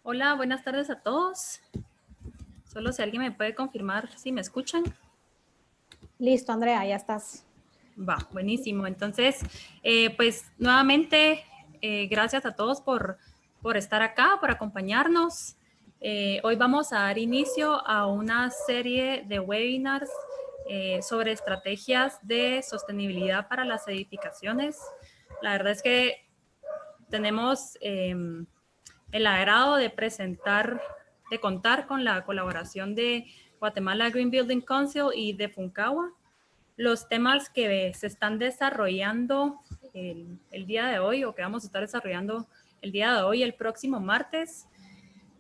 Hola, buenas tardes a todos. Solo si alguien me puede confirmar si me escuchan. Listo, Andrea, ya estás. Va, buenísimo. Entonces, pues nuevamente, gracias a todos por estar acá, por acompañarnos. Hoy vamos a dar inicio a una serie de webinars sobre estrategias de sostenibilidad para las edificaciones. La verdad es que tenemos el agrado de contar con la colaboración de Guatemala Green Building Council y de Funcagua. Los temas que se están desarrollando el día de hoy o que vamos a estar desarrollando el día de hoy, el próximo martes,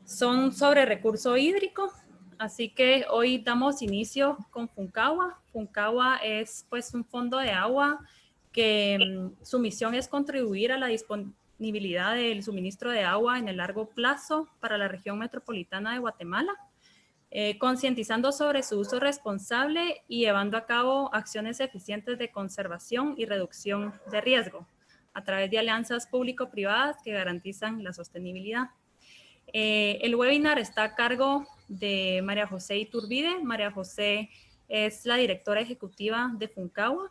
son sobre recurso hídrico. Así que hoy damos inicio con Funcagua. Funcagua es pues un fondo de agua que su misión es contribuir a la disponibilidad del suministro de agua en el largo plazo para la región metropolitana de Guatemala, concientizando sobre su uso responsable y llevando a cabo acciones eficientes de conservación y reducción de riesgo a través de alianzas público-privadas que garantizan la sostenibilidad. El webinar está a cargo de María José Iturbide. María José es la directora ejecutiva de Funcagua.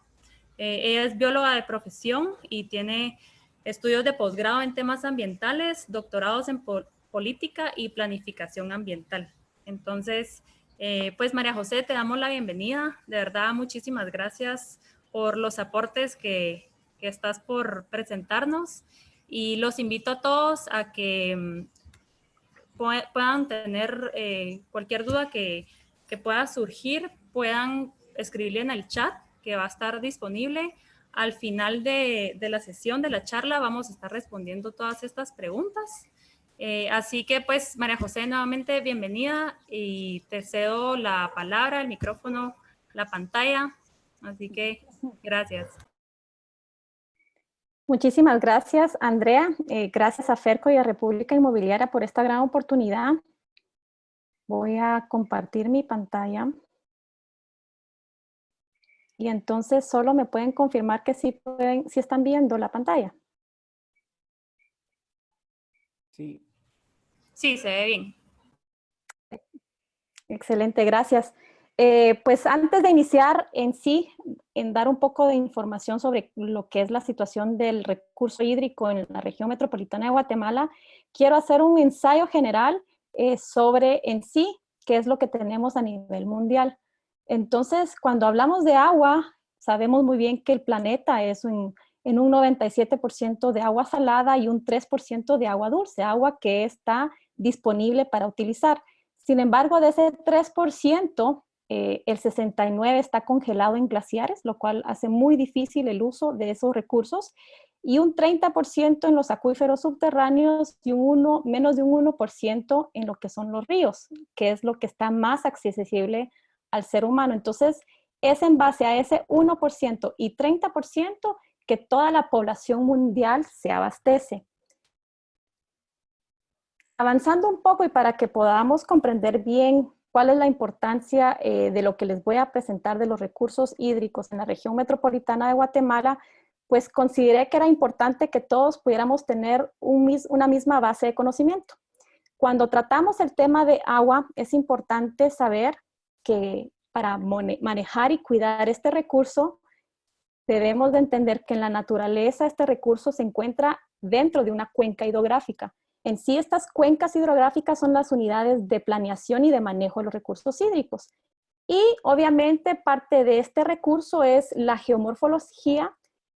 Ella es bióloga de profesión y tiene estudios de posgrado en temas ambientales, doctorados en política y planificación ambiental. Entonces, pues María José, te damos la bienvenida. De verdad, muchísimas gracias por los aportes que estás por presentarnos. Y los invito a todos a que puedan tener cualquier duda que pueda surgir, puedan escribirle en el chat que va a estar disponible. Al final de la sesión, de la charla, vamos a estar respondiendo todas estas preguntas. Así que pues María José, nuevamente bienvenida y te cedo la palabra, el micrófono, la pantalla. Así que gracias. Muchísimas gracias, Andrea. Gracias a FERCO y a República Inmobiliaria por esta gran oportunidad. Voy a compartir mi pantalla. Y entonces solo me pueden confirmar que sí están viendo la pantalla. Sí. Sí, se ve bien. Excelente, gracias. Pues antes de iniciar en dar un poco de información sobre lo que es la situación del recurso hídrico en la región metropolitana de Guatemala, quiero hacer un ensayo general sobre qué es lo que tenemos a nivel mundial. Entonces, cuando hablamos de agua, sabemos muy bien que el planeta es en un 97% de agua salada y un 3% de agua dulce, agua que está disponible para utilizar. Sin embargo, de ese 3%, el 69% está congelado en glaciares, lo cual hace muy difícil el uso de esos recursos, y un 30% en los acuíferos subterráneos y menos de un 1% en lo que son los ríos, que es lo que está más accesible al ser humano. Entonces, es en base a ese 1% y 30% que toda la población mundial se abastece. Avanzando un poco y para que podamos comprender bien cuál es la importancia de lo que les voy a presentar de los recursos hídricos en la región metropolitana de Guatemala, pues consideré que era importante que todos pudiéramos tener una misma base de conocimiento. Cuando tratamos el tema de agua, es importante saber que para manejar y cuidar este recurso, debemos de entender que en la naturaleza este recurso se encuentra dentro de una cuenca hidrográfica. En sí, estas cuencas hidrográficas son las unidades de planeación y de manejo de los recursos hídricos. Y obviamente parte de este recurso es la geomorfología,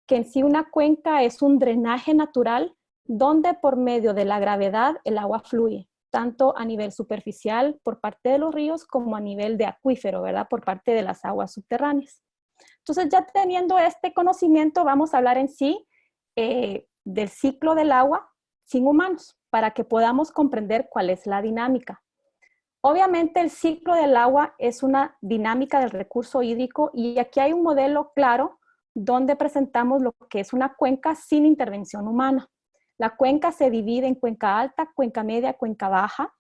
que en sí una cuenca es un drenaje natural donde por medio de la gravedad el agua fluye, tanto a nivel superficial por parte de los ríos como a nivel de acuífero, ¿verdad? Por parte de las aguas subterráneas. Entonces, ya teniendo este conocimiento, vamos a hablar en sí del ciclo del agua sin humanos, para que podamos comprender cuál es la dinámica. Obviamente, el ciclo del agua es una dinámica del recurso hídrico y aquí hay un modelo claro donde presentamos lo que es una cuenca sin intervención humana. La cuenca se divide en cuenca alta, cuenca media, cuenca baja.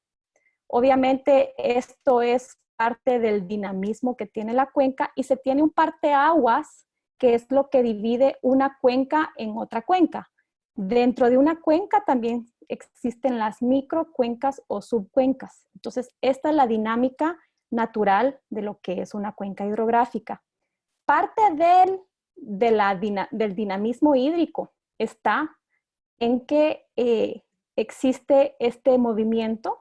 Obviamente, esto es parte del dinamismo que tiene la cuenca y se tiene un parteaguas, que es lo que divide una cuenca en otra cuenca. Dentro de una cuenca también existen las microcuencas o subcuencas. Entonces, esta es la dinámica natural de lo que es una cuenca hidrográfica. Parte del dinamismo hídrico está en que existe este movimiento,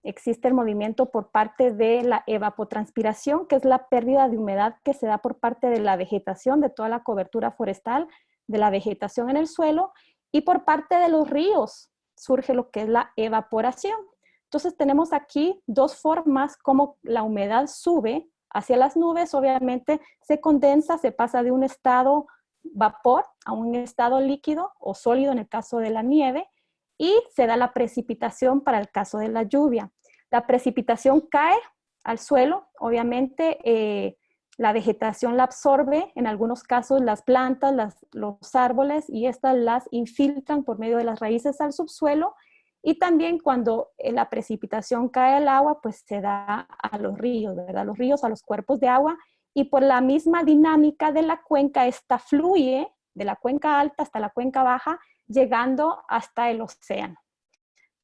existe el movimiento por parte de la evapotranspiración, que es la pérdida de humedad que se da por parte de la vegetación, de toda la cobertura forestal, de la vegetación en el suelo, y por parte de los ríos surge lo que es la evaporación. Entonces tenemos aquí dos formas como la humedad sube hacia las nubes, obviamente se condensa, se pasa de un estado vapor a un estado líquido o sólido en el caso de la nieve, y se da la precipitación para el caso de la lluvia. La precipitación cae al suelo, obviamente la vegetación la absorbe, en algunos casos las plantas, los árboles, y estas las infiltran por medio de las raíces al subsuelo, y también cuando la precipitación cae al agua, pues se da a los ríos, ¿verdad? Los ríos, a los cuerpos de agua, y por la misma dinámica de la cuenca, esta fluye de la cuenca alta hasta la cuenca baja, llegando hasta el océano.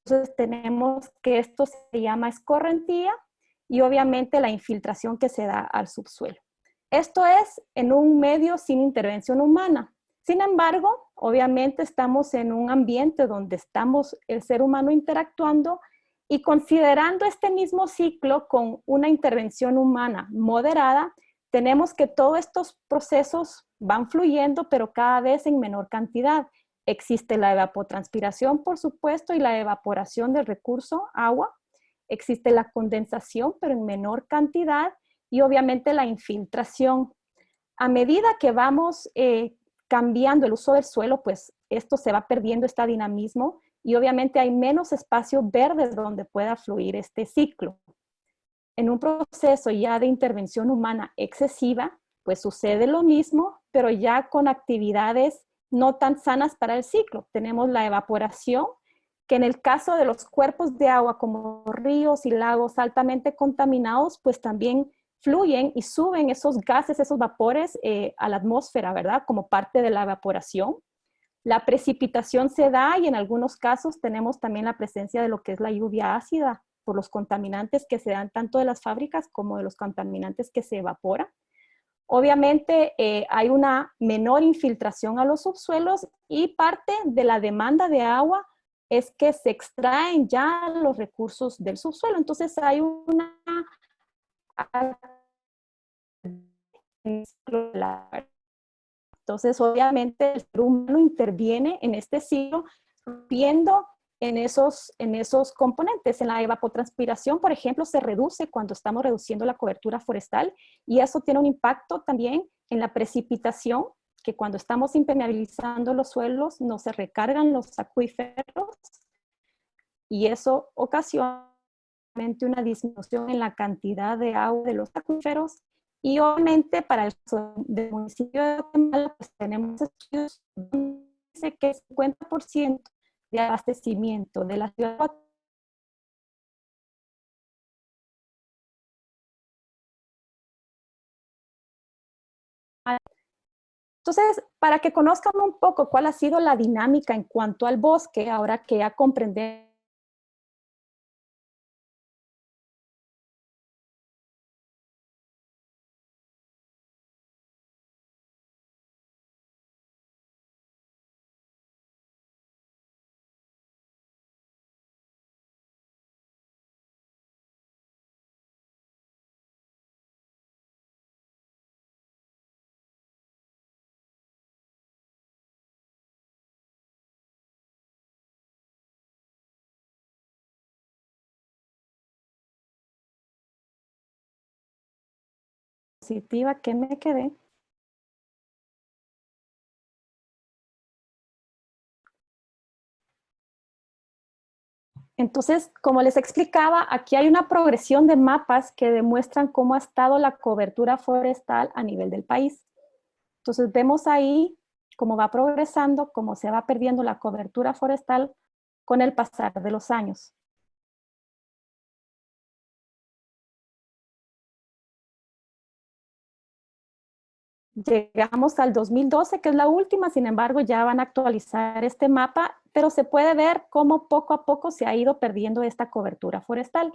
Entonces tenemos que esto se llama escorrentía y obviamente la infiltración que se da al subsuelo. Esto es en un medio sin intervención humana. Sin embargo, obviamente estamos en un ambiente donde estamos el ser humano interactuando y considerando este mismo ciclo con una intervención humana moderada, tenemos que todos estos procesos van fluyendo, pero cada vez en menor cantidad. Existe la evapotranspiración, por supuesto, y la evaporación del recurso agua. Existe la condensación, pero en menor cantidad, y obviamente la infiltración. A medida que vamos cambiando el uso del suelo, pues esto se va perdiendo, este dinamismo, y obviamente hay menos espacio verde donde pueda fluir este ciclo. En un proceso ya de intervención humana excesiva, pues sucede lo mismo, pero ya con actividades no tan sanas para el ciclo. Tenemos la evaporación, que en el caso de los cuerpos de agua como ríos y lagos altamente contaminados, pues también fluyen y suben esos gases, esos vapores a la atmósfera, ¿verdad? Como parte de la evaporación. La precipitación se da y en algunos casos tenemos también la presencia de lo que es la lluvia ácida por los contaminantes que se dan tanto de las fábricas como de los contaminantes que se evaporan. Obviamente hay una menor infiltración a los subsuelos y parte de la demanda de agua es que se extraen ya los recursos del subsuelo. Entonces hay una... Entonces, obviamente, el ser humano interviene en este ciclo, rompiendo en esos componentes. En la evapotranspiración, por ejemplo, se reduce cuando estamos reduciendo la cobertura forestal, y eso tiene un impacto también en la precipitación, que cuando estamos impermeabilizando los suelos no se recargan los acuíferos, y eso ocasiona una disminución en la cantidad de agua de los acuíferos. Y obviamente para el del municipio de Guatemala, pues tenemos estudios donde dice que el 50% de abastecimiento de la ciudad de Guatemala. Entonces, para que conozcan un poco cuál ha sido la dinámica en cuanto al bosque, ahora que ya comprendemos positiva que me quedé. Entonces, como les explicaba, aquí hay una progresión de mapas que demuestran cómo ha estado la cobertura forestal a nivel del país. Entonces, vemos ahí cómo va progresando, cómo se va perdiendo la cobertura forestal con el pasar de los años. Llegamos al 2012, que es la última, sin embargo, ya van a actualizar este mapa. pero se puede ver cómo poco a poco se ha ido perdiendo esta cobertura forestal.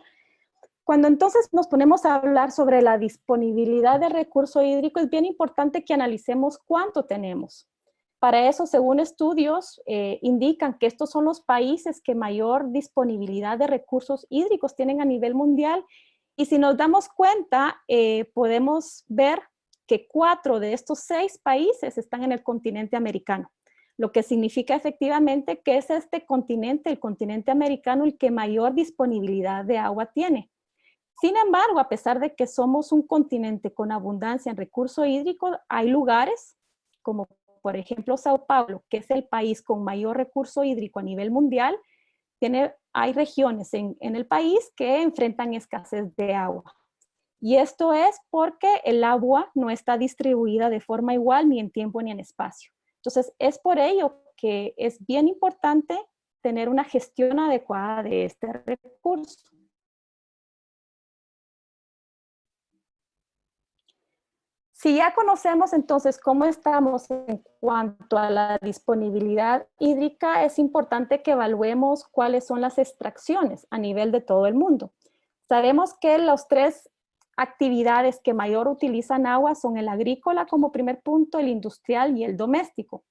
Cuando entonces nos ponemos a hablar sobre la disponibilidad de recurso hídrico, es bien importante que analicemos cuánto tenemos. Para eso, según estudios, indican que estos son los países que mayor disponibilidad de recursos hídricos tienen a nivel mundial. Y si nos damos cuenta, podemos ver que 4 de estos 6 países están en el continente americano, lo que significa efectivamente que es este continente, el continente americano, el que mayor disponibilidad de agua tiene. Sin embargo, a pesar de que somos un continente con abundancia en recursos hídricos, hay lugares como por ejemplo Sao Paulo, que es el país con mayor recurso hídrico a nivel mundial, hay regiones en el país que enfrentan escasez de agua. Y esto es porque el agua no está distribuida de forma igual ni en tiempo ni en espacio. Entonces, es por ello que es bien importante tener una gestión adecuada de este recurso. Si ya conocemos entonces cómo estamos en cuanto a la disponibilidad hídrica, es importante que evaluemos cuáles son las extracciones a nivel de todo el mundo. Sabemos que las 3 actividades que mayor utilizan agua son el agrícola como primer punto, el industrial y el doméstico.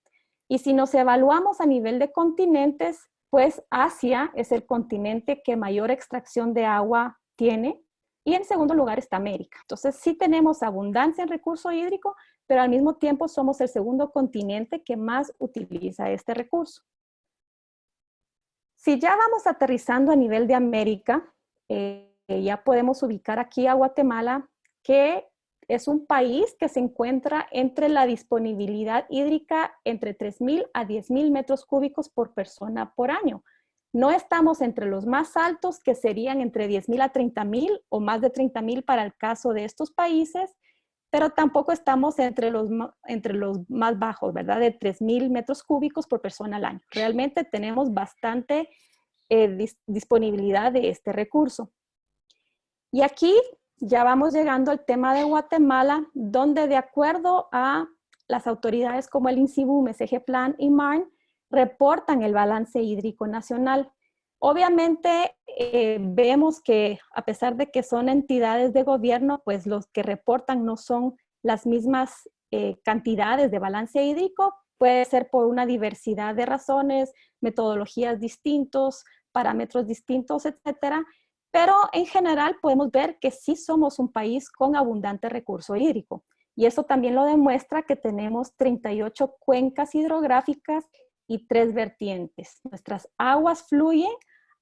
Y si nos evaluamos a nivel de continentes, pues Asia es el continente que mayor extracción de agua tiene. Y en segundo lugar está América. Entonces sí tenemos abundancia en recurso hídrico, pero al mismo tiempo somos el segundo continente que más utiliza este recurso. Si ya vamos aterrizando a nivel de América, ya podemos ubicar aquí a Guatemala, que es un país que se encuentra entre la disponibilidad hídrica entre 3,000 a 10,000 metros cúbicos por persona por año. No estamos entre los más altos, que serían entre 10,000 a 30,000 o más de 30,000 para el caso de estos países, pero tampoco estamos entre los más bajos, ¿verdad? De 3,000 metros cúbicos por persona al año. Realmente tenemos bastante disponibilidad de este recurso. Y aquí ya vamos llegando al tema de Guatemala, donde de acuerdo a las autoridades como el INSIBUM, SGPlan y MARN, reportan el balance hídrico nacional. Obviamente vemos que a pesar de que son entidades de gobierno, pues los que reportan no son las mismas cantidades de balance hídrico. Puede ser por una diversidad de razones, metodologías distintos, parámetros distintos, etcétera. Pero en general podemos ver que sí somos un país con abundante recurso hídrico. Y eso también lo demuestra que tenemos 38 cuencas hidrográficas y 3 vertientes. Nuestras aguas fluyen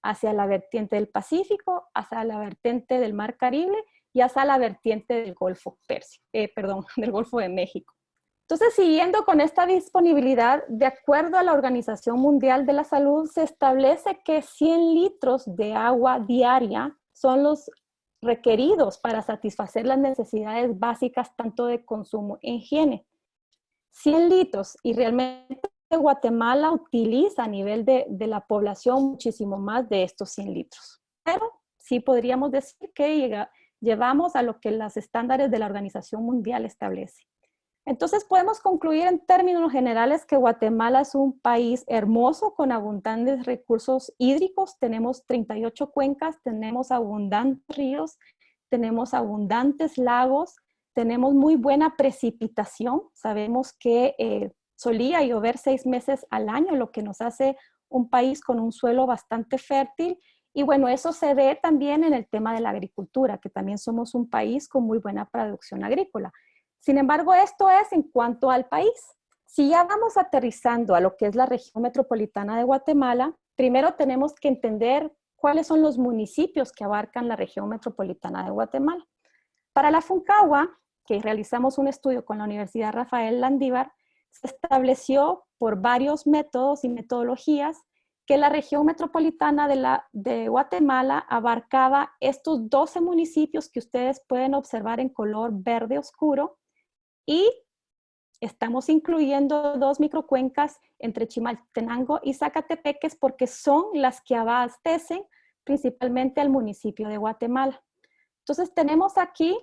hacia la vertiente del Pacífico, hacia la vertiente del Mar Caribe y hacia la vertiente del Golfo del Golfo de México. Entonces, siguiendo con esta disponibilidad, de acuerdo a la Organización Mundial de la Salud, se establece que 100 litros de agua diaria son los requeridos para satisfacer las necesidades básicas tanto de consumo e higiene. 100 litros, y realmente Guatemala utiliza a nivel de la muchísimo más de estos 100 litros. Pero sí podríamos decir que llevamos a lo que los estándares de la Organización Mundial establece. Entonces podemos concluir en términos generales que Guatemala es un país hermoso con abundantes recursos hídricos. Tenemos 38 cuencas, tenemos abundantes ríos, tenemos abundantes lagos, tenemos muy buena precipitación. Sabemos que solía llover 6 meses al año, lo que nos hace un país con un suelo bastante fértil. Y bueno, eso se ve también en el tema de la agricultura, que también somos un país con muy buena producción agrícola. Sin embargo, esto es en cuanto al país. Si ya vamos aterrizando a lo que es la región metropolitana de Guatemala, primero tenemos que entender cuáles son los municipios que abarcan la región metropolitana de Guatemala. Para la FUNCAGUA, que realizamos un estudio con la Universidad Rafael Landívar, se estableció por varios métodos y metodologías que la región metropolitana de Guatemala abarcaba estos 12 municipios que ustedes pueden observar en color verde oscuro, y estamos incluyendo 2 microcuencas entre Chimaltenango y Zacatepeques porque son las que abastecen principalmente al municipio de Guatemala. Entonces tenemos aquí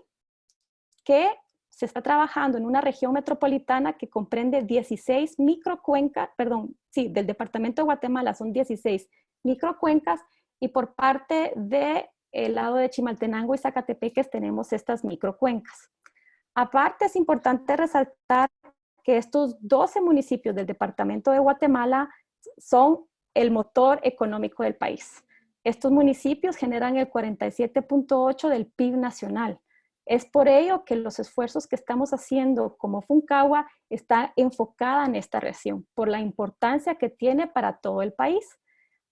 que se está trabajando en una región metropolitana que comprende 16 microcuencas, perdón, sí, del departamento de Guatemala son 16 microcuencas, y por parte del lado de Chimaltenango y Zacatepeques tenemos estas microcuencas. Aparte, es importante resaltar que estos 12 municipios del departamento de Guatemala son el motor económico del país. Estos municipios generan el 47.8% del PIB nacional. Es por ello que los esfuerzos que estamos haciendo como Funcagua está enfocada en esta región, por la importancia que tiene para todo el país.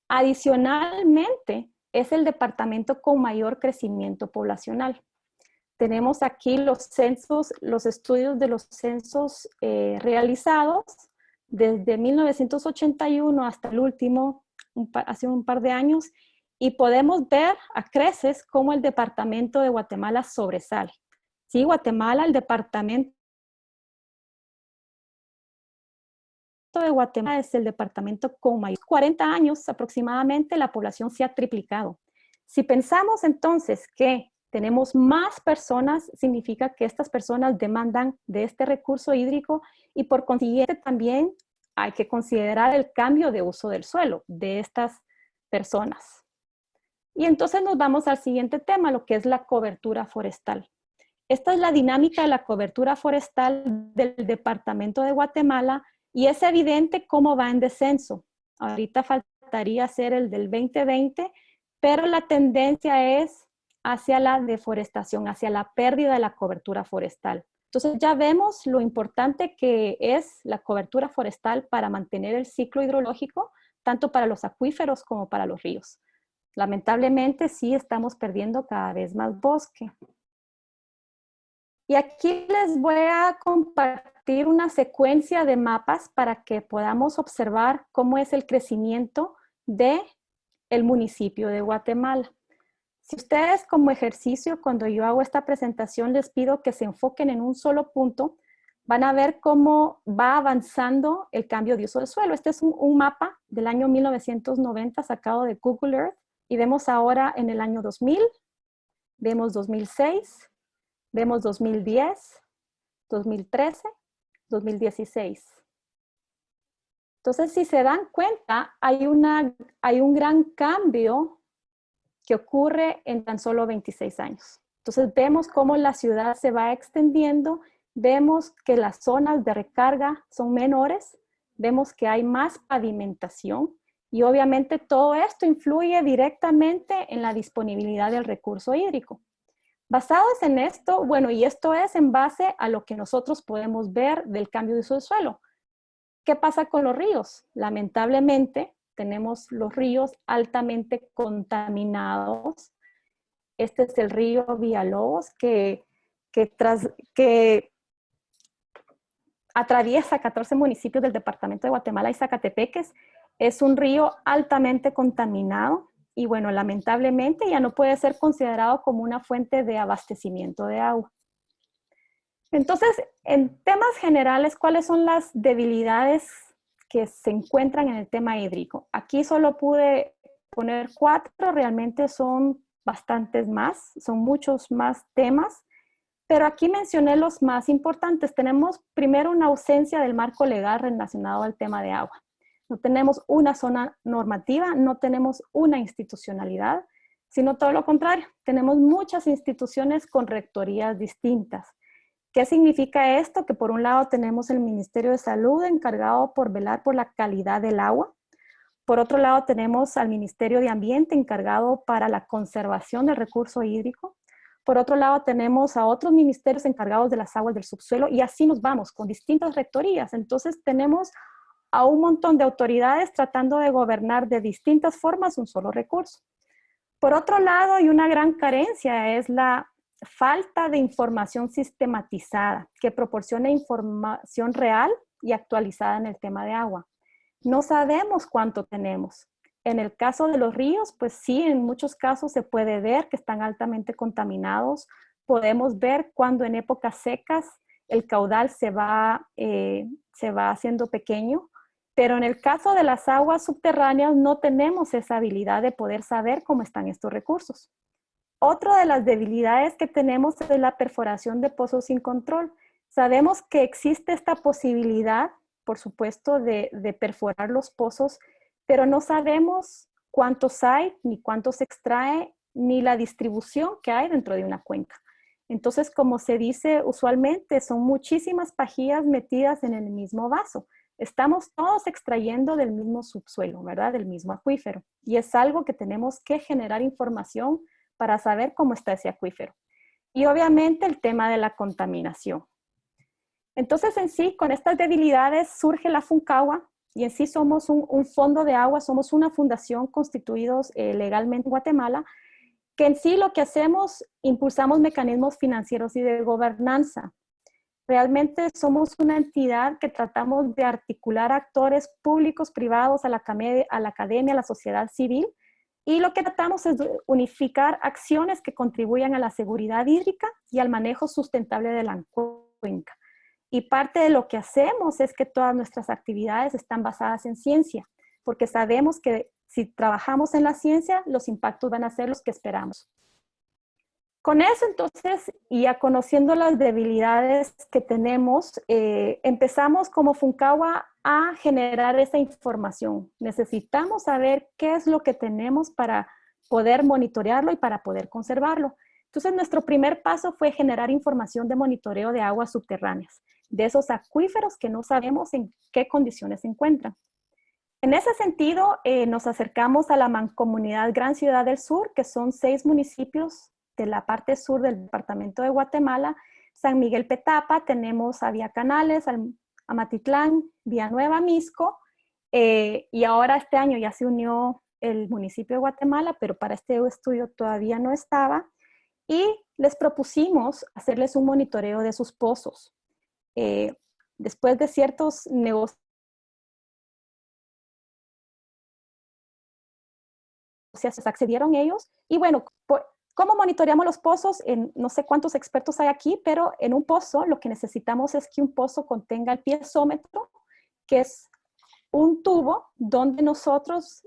Adicionalmente, es el departamento con mayor crecimiento poblacional. Tenemos aquí los censos, los estudios de los censos realizados desde 1981 hasta el último, hace un par de años, y podemos ver a creces cómo el departamento de Guatemala sobresale. Sí, Guatemala, el departamento de Guatemala es el departamento con mayor. 40 años aproximadamente la población se ha triplicado. Si pensamos entonces que tenemos más personas, significa que estas personas demandan de este recurso hídrico y por consiguiente también hay que considerar el cambio de uso del suelo de estas personas. Y entonces nos vamos al siguiente tema, lo que es la cobertura forestal. Esta es la dinámica de la cobertura forestal del departamento de Guatemala y es evidente cómo va en descenso. Ahorita faltaría hacer el del 2020, pero la tendencia es hacia la deforestación, hacia la pérdida de la cobertura forestal. Entonces ya vemos lo importante que es la cobertura forestal para mantener el ciclo hidrológico, tanto para los acuíferos como para los ríos. Lamentablemente sí estamos perdiendo cada vez más bosque. Y aquí les voy a compartir una secuencia de mapas para que podamos observar cómo es el crecimiento del municipio de Guatemala. Si ustedes como ejercicio, cuando yo hago esta presentación, les pido que se enfoquen en un solo punto, van a ver cómo va avanzando el cambio de uso del suelo. Este es un mapa del año 1990 sacado de Google Earth y vemos ahora en el año 2000, vemos 2006, vemos 2010, 2013, 2016. Entonces, si se dan cuenta, hay un gran cambio que ocurre en tan solo 26 años. Entonces, vemos cómo la ciudad se va extendiendo, vemos que las zonas de recarga son menores, vemos que hay más pavimentación y obviamente todo esto influye directamente en la disponibilidad del recurso hídrico. Basados en esto, bueno, y esto es en base a lo que nosotros podemos ver del cambio de uso del suelo. ¿Qué pasa con los ríos? Lamentablemente, tenemos los ríos altamente contaminados. Este es el río Villalobos que atraviesa 14 municipios del departamento de Guatemala y Zacatepeques. Es un río altamente contaminado y bueno, lamentablemente ya no puede ser considerado como una fuente de abastecimiento de agua. Entonces, en temas generales, ¿cuáles son las debilidades que se encuentran en el tema hídrico? Aquí solo pude poner 4, realmente son bastantes más, son muchos más temas, pero aquí mencioné los más importantes. Tenemos primero una ausencia del marco legal relacionado al tema de agua. No tenemos una zona normativa, no tenemos una institucionalidad, sino todo lo contrario. Tenemos muchas instituciones con rectorías distintas. ¿Qué significa esto? Que por un lado tenemos el Ministerio de Salud encargado por velar por la calidad del agua. Por otro lado tenemos al Ministerio de Ambiente encargado para la conservación del recurso hídrico. Por otro lado tenemos a otros ministerios encargados de las aguas del subsuelo y así nos vamos con distintas rectorías. Entonces tenemos a un montón de autoridades tratando de gobernar de distintas formas un solo recurso. Por otro lado, hay una gran carencia, es la falta de información sistematizada que proporcione información real y actualizada en el tema de agua. No sabemos cuánto tenemos. En el caso de los ríos, pues sí, en muchos casos se puede ver que están altamente contaminados. Podemos ver cuando en épocas secas el caudal se va haciendo pequeño, pero en el caso de las aguas subterráneas no tenemos esa habilidad de poder saber cómo están estos recursos. otra de las debilidades que tenemos es la perforación de pozos sin control. Sabemos que existe esta posibilidad, por supuesto, de perforar los pozos, pero no sabemos cuántos hay, ni cuántos se extrae, ni la distribución que hay dentro de una cuenca. Entonces, como se dice usualmente, son muchísimas pajillas metidas en el mismo vaso. Estamos todos extrayendo del mismo subsuelo, ¿verdad? Del mismo acuífero. Y es algo que tenemos que generar información para saber cómo está ese acuífero. Y obviamente el tema de la contaminación. Entonces, en sí, con estas debilidades surge la FUNCAGUA, y en sí somos un fondo de agua, somos una fundación constituidos legalmente en Guatemala, que en sí lo que hacemos, impulsamos mecanismos financieros y de gobernanza. Realmente somos una entidad que tratamos de articular actores públicos, privados, a la academia, a la sociedad civil, y lo que tratamos es de unificar acciones que contribuyan a la seguridad hídrica y al manejo sustentable de la cuenca. Y parte de lo que hacemos es que todas nuestras actividades están basadas en ciencia, porque sabemos que si trabajamos en la ciencia, los impactos van a ser los que esperamos. Con eso, entonces, y ya conociendo las debilidades que tenemos, empezamos como FUNCAGUA a generar esa información. Necesitamos saber qué es lo que tenemos para poder monitorearlo y para poder conservarlo. Entonces, nuestro primer paso fue generar información de monitoreo de aguas subterráneas, de esos acuíferos que no sabemos en qué condiciones se encuentran. En ese sentido, nos acercamos a la Mancomunidad Gran Ciudad del Sur, que son 6 municipios de la parte sur del departamento de Guatemala. San Miguel Petapa, tenemos a Vía Canales, Amatitlán, Villanueva, Misco, y ahora este año ya se unió el municipio de Guatemala, pero para este estudio todavía no estaba, y les propusimos hacerles un monitoreo de sus pozos. Después de ciertos negocios, accedieron ellos, y bueno, ¿cómo monitoreamos los pozos? No sé cuántos expertos hay aquí, pero en un pozo lo que necesitamos es que un pozo contenga el piezómetro, que es un tubo donde nosotros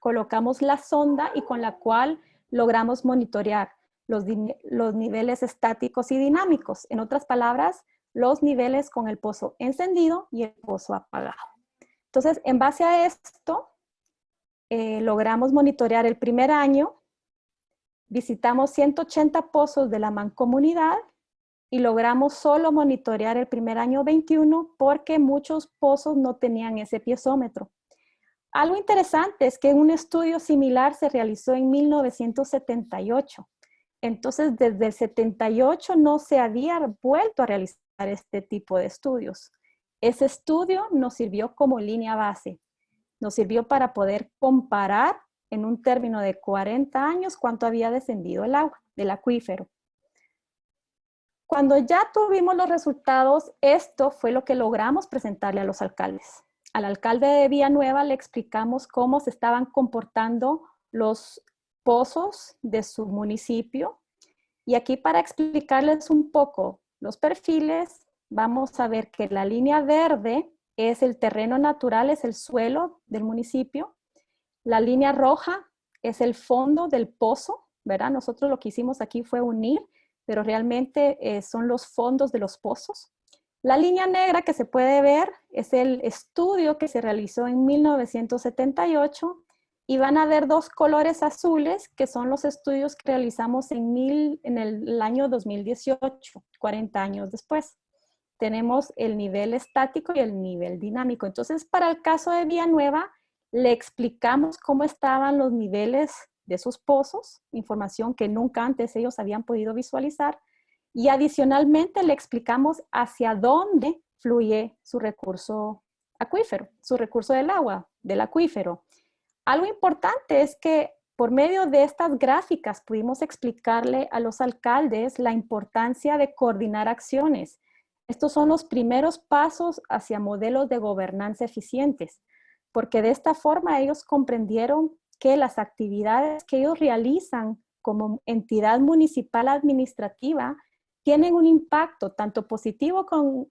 colocamos la sonda y con la cual logramos monitorear los niveles estáticos y dinámicos. En otras palabras, los niveles con el pozo encendido y el pozo apagado. Entonces, en base a esto, logramos monitorear el primer año. Visitamos 180 pozos de la mancomunidad y logramos solo monitorear el primer año 21 porque muchos pozos no tenían ese piezómetro. Algo interesante es que un estudio similar se realizó en 1978. Entonces, desde el 78 no se había vuelto a realizar este tipo de estudios. Ese estudio nos sirvió como línea base. Nos sirvió para poder comparar en un término de 40 años cuánto había descendido el agua del acuífero. Cuando ya tuvimos los resultados, esto fue lo que logramos presentarle a los alcaldes. Al alcalde de Villanueva le explicamos cómo se estaban comportando los pozos de su municipio. Y aquí para explicarles un poco los perfiles, vamos a ver que la línea verde es el terreno natural, es el suelo del municipio. La línea roja es el fondo del pozo, ¿verdad? Nosotros lo que hicimos aquí fue unir, pero realmente son los fondos de los pozos. La línea negra que se puede ver es el estudio que se realizó en 1978 y van a ver 2 colores azules que son los estudios que realizamos en el año 2018, 40 años después. Tenemos el nivel estático y el nivel dinámico. Entonces, para el caso de Villanueva, le explicamos cómo estaban los niveles de sus pozos, información que nunca antes ellos habían podido visualizar, y adicionalmente le explicamos hacia dónde fluye su recurso acuífero, su recurso del agua, del acuífero. Algo importante es que por medio de estas gráficas pudimos explicarle a los alcaldes la importancia de coordinar acciones. Estos son los primeros pasos hacia modelos de gobernanza eficientes, porque de esta forma ellos comprendieron que las actividades que ellos realizan como entidad municipal administrativa tienen un impacto tanto positivo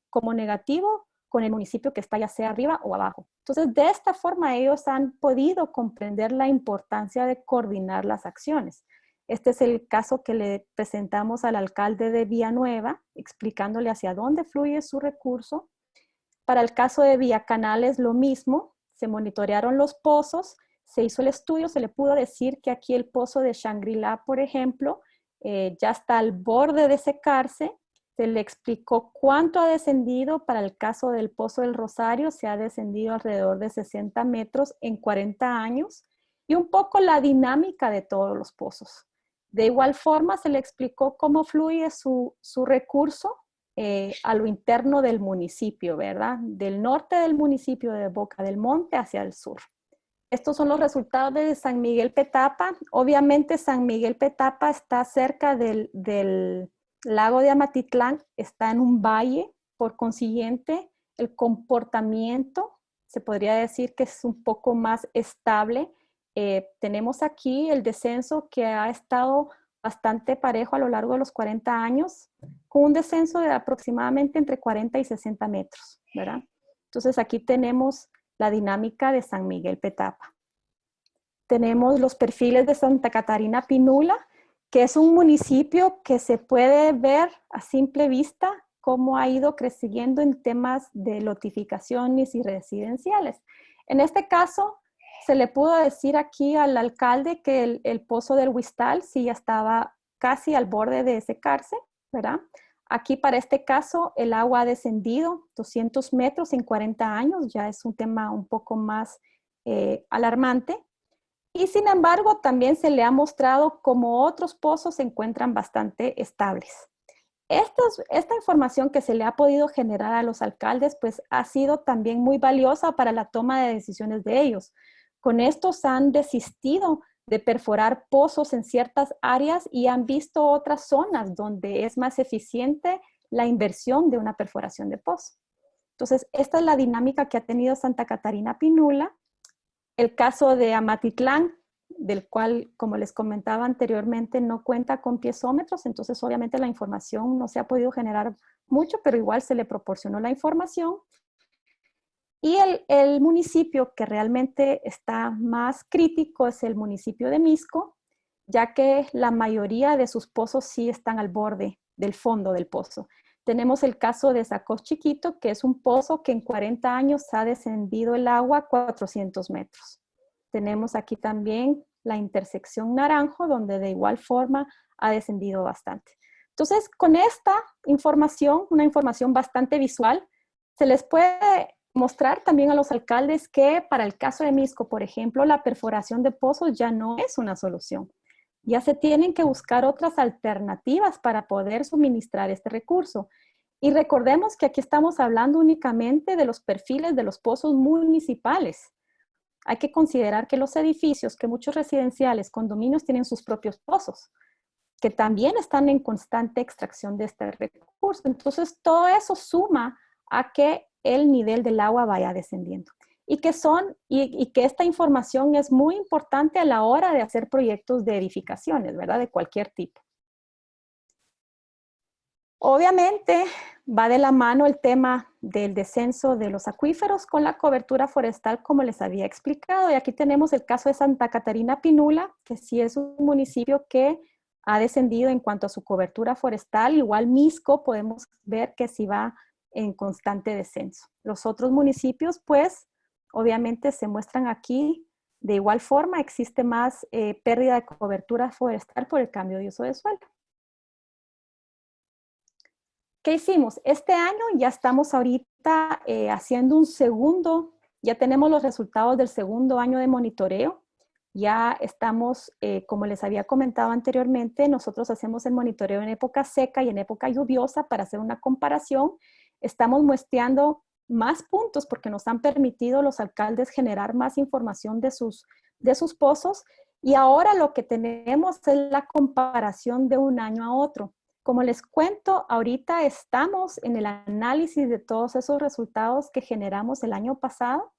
como negativo con el municipio que está ya sea arriba o abajo. Entonces, de esta forma ellos han podido comprender la importancia de coordinar las acciones. Este es el caso que le presentamos al alcalde de Villanueva, explicándole hacia dónde fluye su recurso. Para el caso de Villacanales, lo mismo, se monitorearon los pozos, se hizo el estudio, se le pudo decir que aquí el pozo de Shangri-La, por ejemplo, ya está al borde de secarse. Se le explicó cuánto ha descendido. Para el caso del Pozo del Rosario, se ha descendido alrededor de 60 metros en 40 años, y un poco la dinámica de todos los pozos. De igual forma, se le explicó cómo fluye su recurso a lo interno del municipio, ¿verdad? Del norte del municipio de Boca del Monte hacia el sur. Estos son los resultados de San Miguel Petapa. Obviamente San Miguel Petapa está cerca del lago de Amatitlán, está en un valle, por consiguiente el comportamiento se podría decir que es un poco más estable. Tenemos aquí el descenso que ha estado bastante parejo a lo largo de los 40 años, con un descenso de aproximadamente entre 40 y 60 metros, ¿verdad? Entonces aquí tenemos la dinámica de San Miguel Petapa. Tenemos los perfiles de Santa Catarina Pinula, que es un municipio que se puede ver a simple vista cómo ha ido creciendo en temas de lotificaciones y residenciales. En este caso, se le pudo decir aquí al alcalde que el pozo del Huistal sí ya estaba casi al borde de secarse, ¿verdad? Aquí para este caso el agua ha descendido 200 metros en 40 años, ya es un tema un poco más alarmante. Y sin embargo, también se le ha mostrado cómo otros pozos se encuentran bastante estables. Esta información que se le ha podido generar a los alcaldes, pues ha sido también muy valiosa para la toma de decisiones de ellos. Con estos han desistido de perforar pozos en ciertas áreas y han visto otras zonas donde es más eficiente la inversión de una perforación de pozo. Entonces, esta es la dinámica que ha tenido Santa Catarina Pinula. El caso de Amatitlán, del cual, como les comentaba anteriormente, no cuenta con piezómetros, entonces obviamente la información no se ha podido generar mucho, pero igual se le proporcionó la información. Y el municipio que realmente está más crítico es el municipio de Misco, ya que la mayoría de sus pozos sí están al borde del fondo del pozo. Tenemos el caso de Zacós Chiquito, que es un pozo que en 40 años ha descendido el agua 400 metros. Tenemos aquí también la intersección Naranjo, donde de igual forma ha descendido bastante. Entonces, con esta información, una información bastante visual, se les puede mostrar también a los alcaldes que para el caso de Misco, por ejemplo, la perforación de pozos ya no es una solución. Ya se tienen que buscar otras alternativas para poder suministrar este recurso. Y recordemos que aquí estamos hablando únicamente de los perfiles de los pozos municipales. Hay que considerar que los edificios, que muchos residenciales, condominios tienen sus propios pozos, que también están en constante extracción de este recurso. Entonces, todo eso suma a que el nivel del agua vaya descendiendo. Y que esta información es muy importante a la hora de hacer proyectos de edificaciones, ¿verdad? De cualquier tipo. Obviamente va de la mano el tema del descenso de los acuíferos con la cobertura forestal, como les había explicado. Y aquí tenemos el caso de Santa Catarina Pinula, que sí es un municipio que ha descendido en cuanto a su cobertura forestal. Igual Misco podemos ver que sí va en constante descenso. Los otros municipios, pues, obviamente se muestran aquí de igual forma. Existe más pérdida de cobertura forestal por el cambio de uso de suelo. ¿Qué hicimos? Este año ya estamos ahorita haciendo ya tenemos los resultados del segundo año de monitoreo. Ya estamos, como les había comentado anteriormente, nosotros hacemos el monitoreo en época seca y en época lluviosa para hacer una comparación. Estamos muestreando más puntos porque nos han permitido los alcaldes generar más información de sus pozos, y ahora lo que tenemos es la comparación de un año a otro. Como les cuento, ahorita estamos en el análisis de todos esos resultados que generamos el año pasado.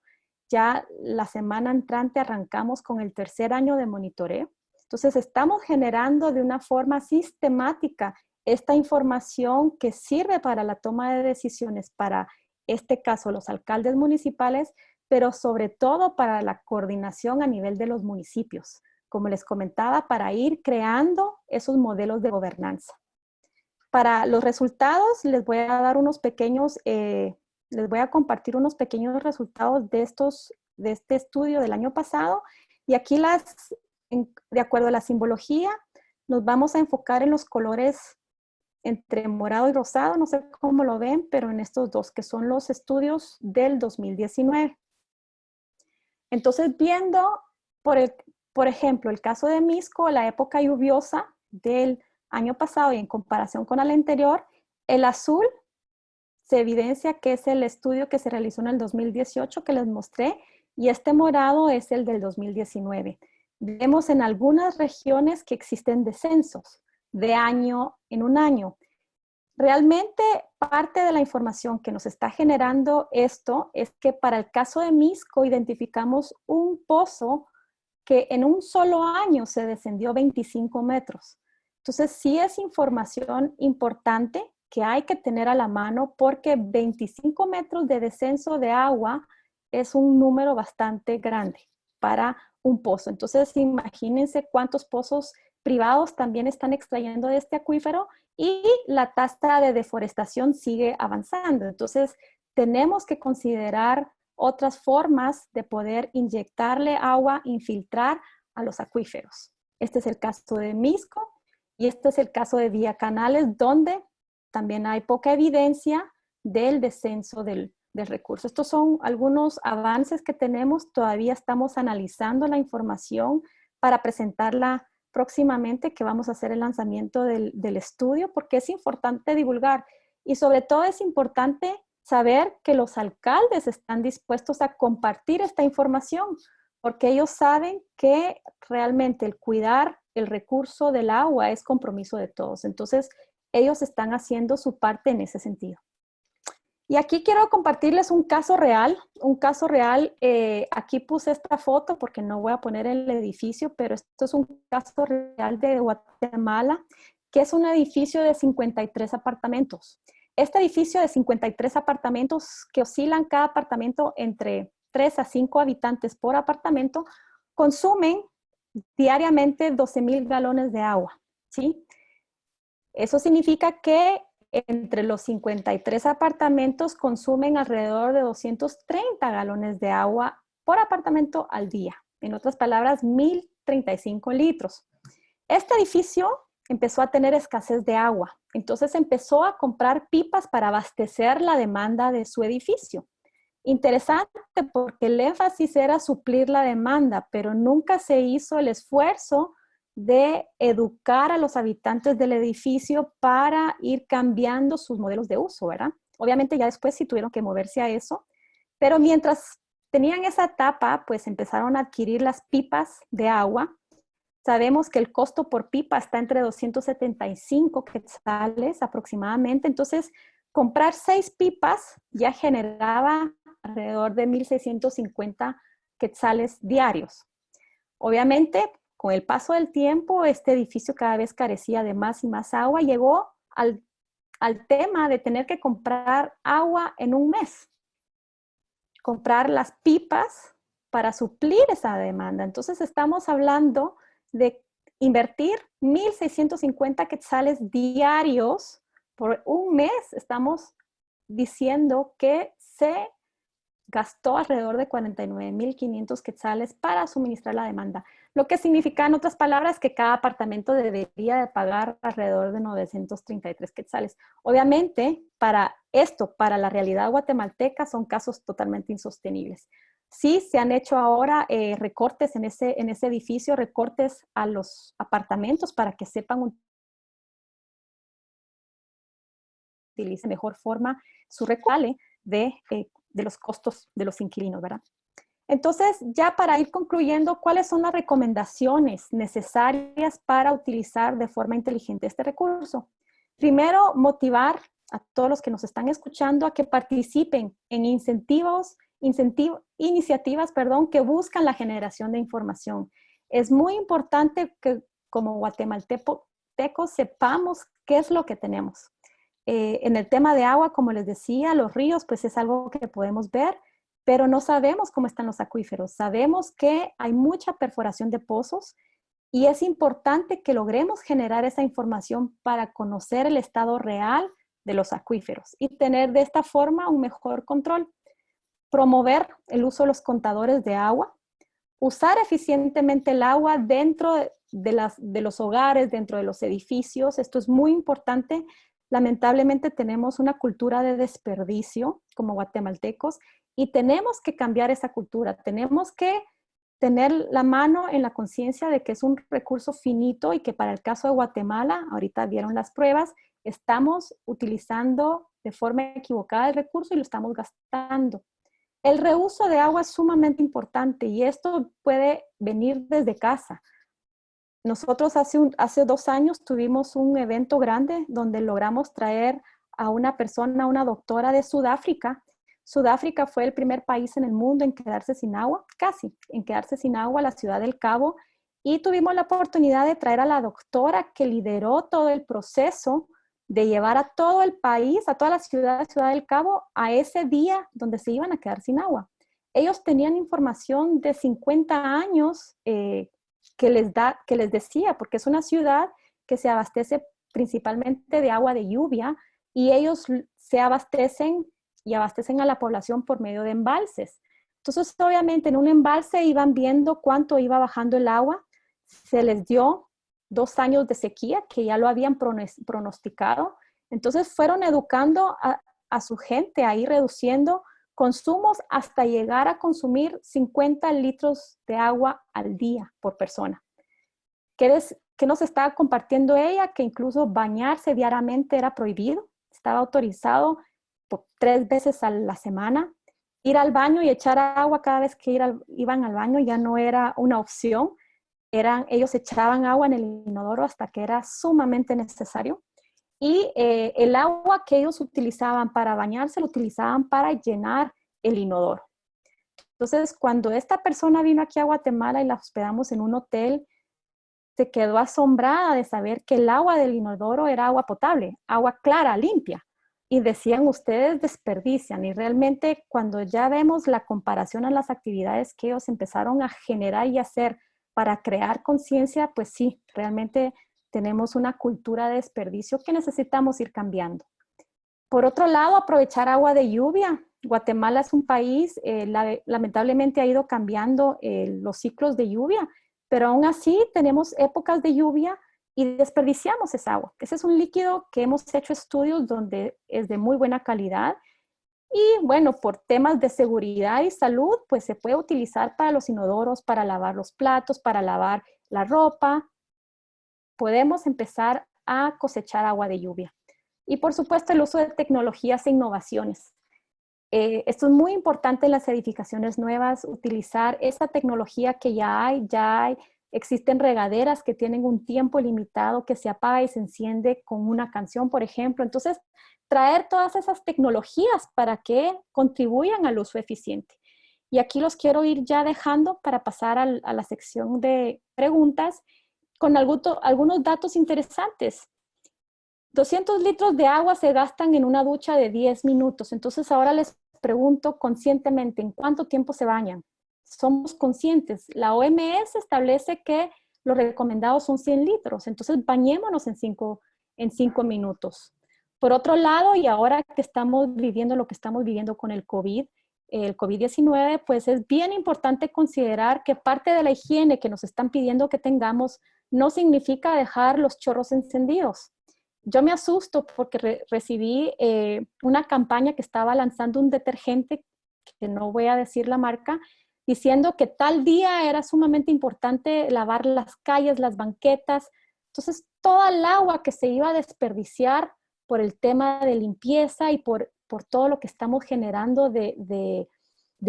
Ya la semana entrante arrancamos con el tercer año de monitoreo. Entonces estamos generando de una forma sistemática esta información que sirve para la toma de decisiones, para este caso los alcaldes municipales, pero sobre todo para la coordinación a nivel de los municipios. como les comentaba, para ir creando esos modelos de gobernanza. Para los resultados les voy a dar unos pequeños, les voy a compartir unos pequeños resultados de este estudio del año pasado. Y aquí de acuerdo a la simbología, nos vamos a enfocar en los colores entre morado y rosado, no sé cómo lo ven, pero en estos dos, que son los estudios del 2019. Entonces, viendo, por ejemplo, el caso de Misco, la época lluviosa del año pasado y en comparación con el anterior, el azul se evidencia que es el estudio que se realizó en el 2018 que les mostré, y este morado es el del 2019. Vemos en algunas regiones que existen descensos de año en un año. Realmente parte de la información que nos está generando esto es que para el caso de Misco identificamos un pozo que en un solo año se descendió 25 metros. Entonces sí es información importante que hay que tener a la mano porque 25 metros de descenso de agua es un número bastante grande para un pozo. Entonces imagínense cuántos pozos privados también están extrayendo de este acuífero y la tasa de deforestación sigue avanzando. Entonces tenemos que considerar otras formas de poder inyectarle agua, infiltrar a los acuíferos. Este es el caso de Misco y este es el caso de Vía Canales, donde también hay poca evidencia del descenso del recurso. Estos son algunos avances que tenemos. Todavía estamos analizando la información para presentarla próximamente, que vamos a hacer el lanzamiento del estudio, porque es importante divulgar y sobre todo es importante saber que los alcaldes están dispuestos a compartir esta información, porque ellos saben que realmente el cuidar el recurso del agua es compromiso de todos. Entonces, ellos están haciendo su parte en ese sentido. Y aquí quiero compartirles un caso real. Aquí puse esta foto porque no voy a poner el edificio, pero esto es un caso real de Guatemala, que es un edificio de 53 apartamentos. Este edificio de 53 apartamentos que oscilan cada apartamento entre 3 a 5 habitantes por apartamento, consumen diariamente 12,000 galones de agua, ¿sí? Eso significa que entre los 53 apartamentos consumen alrededor de 230 galones de agua por apartamento al día. En otras palabras, 1,035 litros. Este edificio empezó a tener escasez de agua. Entonces empezó a comprar pipas para abastecer la demanda de su edificio. Interesante porque el énfasis era suplir la demanda, pero nunca se hizo el esfuerzo de educar a los habitantes del edificio para ir cambiando sus modelos de uso, ¿verdad? Obviamente ya después sí tuvieron que moverse a eso, pero mientras tenían esa etapa, pues empezaron a adquirir las pipas de agua. Sabemos que el costo por pipa está entre 275 quetzales aproximadamente, entonces comprar 6 pipas ya generaba alrededor de 1,650 quetzales diarios. Obviamente, con el paso del tiempo, este edificio cada vez carecía de más y más agua. Llegó al tema de tener que comprar agua en un mes. Comprar las pipas para suplir esa demanda. Entonces, estamos hablando de invertir 1,650 quetzales diarios por un mes. Estamos diciendo que se gastó alrededor de 49,500 quetzales para suministrar la demanda. Lo que significa, en otras palabras, que cada apartamento debería de pagar alrededor de 933 quetzales. Obviamente, para esto, para la realidad guatemalteca, son casos totalmente insostenibles. Sí, se han hecho ahora recortes en ese edificio, recortes a los apartamentos para que sepan utilicen de mejor forma su recale de los costos de los inquilinos, ¿verdad? Entonces, ya para ir concluyendo, ¿cuáles son las recomendaciones necesarias para utilizar de forma inteligente este recurso? Primero, motivar a todos los que nos están escuchando a que participen en iniciativas, que buscan la generación de información. Es muy importante que como guatemaltecos sepamos qué es lo que tenemos. En el tema de agua, como les decía, los ríos, pues es algo que podemos ver, pero no sabemos cómo están los acuíferos. Sabemos que hay mucha perforación de pozos Y es importante que logremos generar esa información para conocer el estado real de los acuíferos y tener de esta forma un mejor control. Promover el uso de los contadores de agua, usar eficientemente el agua dentro de los hogares, dentro de los edificios. Esto es muy importante. Lamentablemente tenemos una cultura de desperdicio como guatemaltecos y tenemos que cambiar esa cultura. Tenemos que tener la mano en la conciencia de que es un recurso finito y que para el caso de Guatemala, ahorita vieron las pruebas, estamos utilizando de forma equivocada el recurso y lo estamos gastando. El reuso de agua es sumamente importante y esto puede venir desde casa. Nosotros hace 2 años tuvimos un evento grande donde logramos traer a una persona, una doctora de Sudáfrica. Sudáfrica fue el primer país en el mundo en quedarse sin agua, casi, en quedarse sin agua, la ciudad del Cabo. Y tuvimos la oportunidad de traer a la doctora que lideró todo el proceso de llevar a todo el país, a toda la ciudad del Cabo, a ese día donde se iban a quedar sin agua. Ellos tenían información de 50 años que les decía, porque es una ciudad que se abastece principalmente de agua de lluvia y ellos se abastecen y abastecen a la población por medio de embalses. Entonces, obviamente, en un embalse iban viendo cuánto iba bajando el agua. Se les dio 2 años de sequía, que ya lo habían pronosticado. Entonces, fueron educando a su gente, ahí reduciendo consumos hasta llegar a consumir 50 litros de agua al día por persona. ¿Qué nos estaba compartiendo ella? Que incluso bañarse diariamente era prohibido. Estaba autorizado 3 veces a la semana. Ir al baño y echar agua cada vez que iban al baño ya no era una opción. Ellos echaban agua en el inodoro hasta que era sumamente necesario. Y el agua que ellos utilizaban para bañarse, lo utilizaban para llenar el inodoro. Entonces, cuando esta persona vino aquí a Guatemala y la hospedamos en un hotel, se quedó asombrada de saber que el agua del inodoro era agua potable, agua clara, limpia. Y decían, ustedes desperdician. Y realmente cuando ya vemos la comparación a las actividades que ellos empezaron a generar y hacer para crear conciencia, pues sí, realmente tenemos una cultura de desperdicio que necesitamos ir cambiando. Por otro lado, aprovechar agua de lluvia. Guatemala es un país, lamentablemente ha ido cambiando los ciclos de lluvia, pero aún así tenemos épocas de lluvia y desperdiciamos esa agua. Ese es un líquido que hemos hecho estudios donde es de muy buena calidad y bueno, por temas de seguridad y salud, pues se puede utilizar para los inodoros, para lavar los platos, para lavar la ropa. Podemos empezar a cosechar agua de lluvia. Y por supuesto el uso de tecnologías e innovaciones. Esto es muy importante en las edificaciones nuevas, utilizar esa tecnología que ya hay. Existen regaderas que tienen un tiempo limitado que se apaga y se enciende con una canción, por ejemplo. Entonces, traer todas esas tecnologías para que contribuyan al uso eficiente. Y aquí los quiero ir ya dejando para pasar a la sección de preguntas con algunos datos interesantes. 200 litros de agua se gastan en una ducha de 10 minutos. Entonces ahora les pregunto conscientemente, ¿en cuánto tiempo se bañan? Somos conscientes. La OMS establece que los recomendados son 100 litros. Entonces bañémonos en 5 minutos. Por otro lado, y ahora que estamos viviendo lo que estamos viviendo con el COVID-19, pues es bien importante considerar que parte de la higiene que nos están pidiendo que tengamos no significa dejar los chorros encendidos. Yo me asusto porque recibí una campaña que estaba lanzando un detergente, que no voy a decir la marca, diciendo que tal día era sumamente importante lavar las calles, las banquetas. Entonces, toda el agua que se iba a desperdiciar por el tema de limpieza y por todo lo que estamos generando de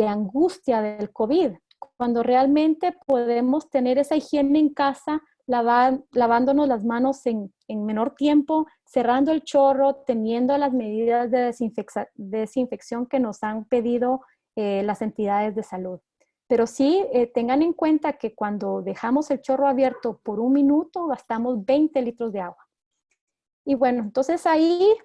angustia del COVID, cuando realmente podemos tener esa higiene en casa, lavándonos las manos en menor tiempo, cerrando el chorro, teniendo las medidas de desinfección que nos han pedido las entidades de salud. Pero sí, tengan en cuenta que cuando dejamos el chorro abierto por 1 minuto, gastamos 20 litros de agua. Y bueno, entonces ahí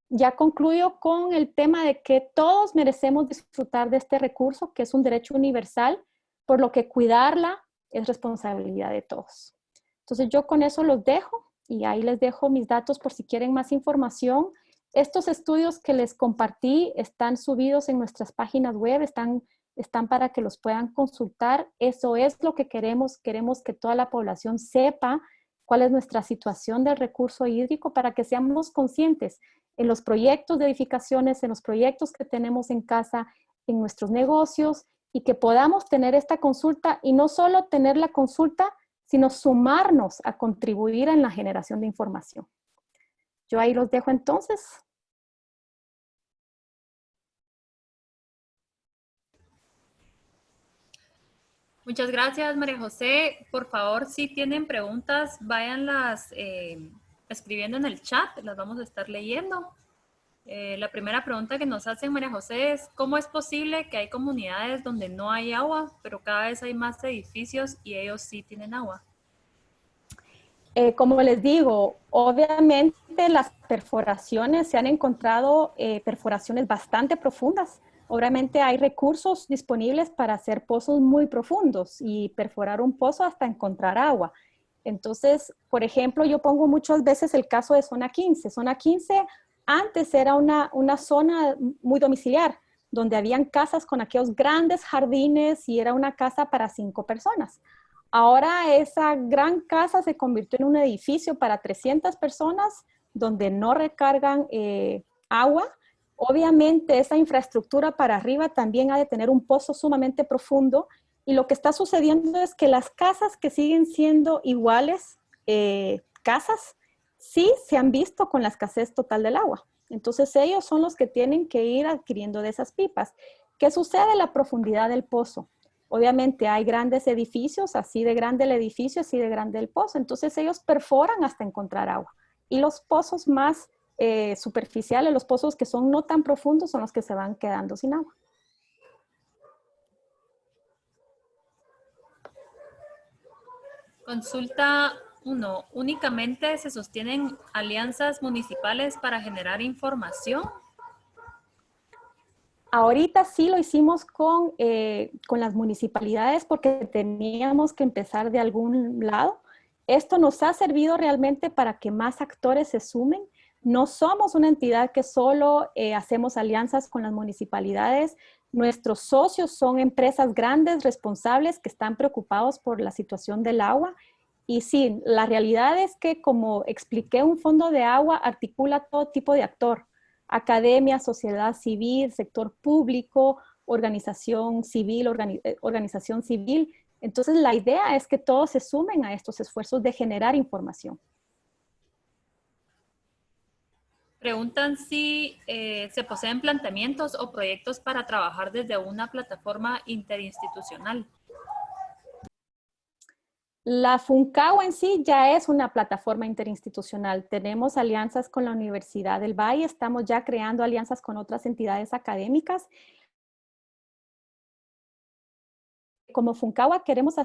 ya concluyo con el tema de que todos merecemos disfrutar de este recurso, que es un derecho universal, por lo que cuidarla es responsabilidad de todos. Entonces yo con eso los dejo y ahí les dejo mis datos por si quieren más información. Estos estudios que les compartí están subidos en nuestras páginas web, están para que los puedan consultar. Eso es lo que queremos. Queremos que toda la población sepa cuál es nuestra situación del recurso hídrico para que seamos conscientes en los proyectos de edificaciones, en los proyectos que tenemos en casa, en nuestros negocios, y que podamos tener esta consulta y no solo tener la consulta, sino sumarnos a contribuir en la generación de información. Yo ahí los dejo entonces. Muchas gracias, María José. Por favor, si tienen preguntas, váyanlas escribiendo en el chat, las vamos a estar leyendo. La primera pregunta que nos hacen, María José, es ¿cómo es posible que hay comunidades donde no hay agua, pero cada vez hay más edificios y ellos sí tienen agua? Como les digo, obviamente las perforaciones, se han encontrado perforaciones bastante profundas. Obviamente hay recursos disponibles para hacer pozos muy profundos y perforar un pozo hasta encontrar agua. Entonces, por ejemplo, yo pongo muchas veces el caso de Zona 15. Zona 15 antes era una zona muy domiciliar, donde habían casas con aquellos grandes jardines y era una casa para 5 personas. Ahora esa gran casa se convirtió en un edificio para 300 personas donde no recargan agua. Obviamente esa infraestructura para arriba también ha de tener un pozo sumamente profundo y lo que está sucediendo es que las casas que siguen siendo iguales, casas, sí se han visto con la escasez total del agua. Entonces ellos son los que tienen que ir adquiriendo de esas pipas. ¿Qué sucede? La profundidad del pozo. Obviamente hay grandes edificios, así de grande el edificio, así de grande el pozo. Entonces ellos perforan hasta encontrar agua. Y los pozos más superficiales, los pozos que son no tan profundos, son los que se van quedando sin agua. Consulta 1. ¿Únicamente se sostienen alianzas municipales para generar información? Ahorita sí lo hicimos con las municipalidades porque teníamos que empezar de algún lado. Esto nos ha servido realmente para que más actores se sumen. No somos una entidad que solo hacemos alianzas con las municipalidades. Nuestros socios son empresas grandes, responsables, que están preocupados por la situación del agua. Y sí, la realidad es que, como expliqué, un fondo de agua articula todo tipo de actor: academia, sociedad civil, sector público, organización civil, organización civil. Entonces, la idea es que todos se sumen a estos esfuerzos de generar información. Preguntan si se poseen planteamientos o proyectos para trabajar desde una plataforma interinstitucional. La FUNCAGUA en sí ya es una plataforma interinstitucional. Tenemos alianzas con la Universidad del Valle, estamos ya creando alianzas con otras entidades académicas. Como FUNCAGUA queremos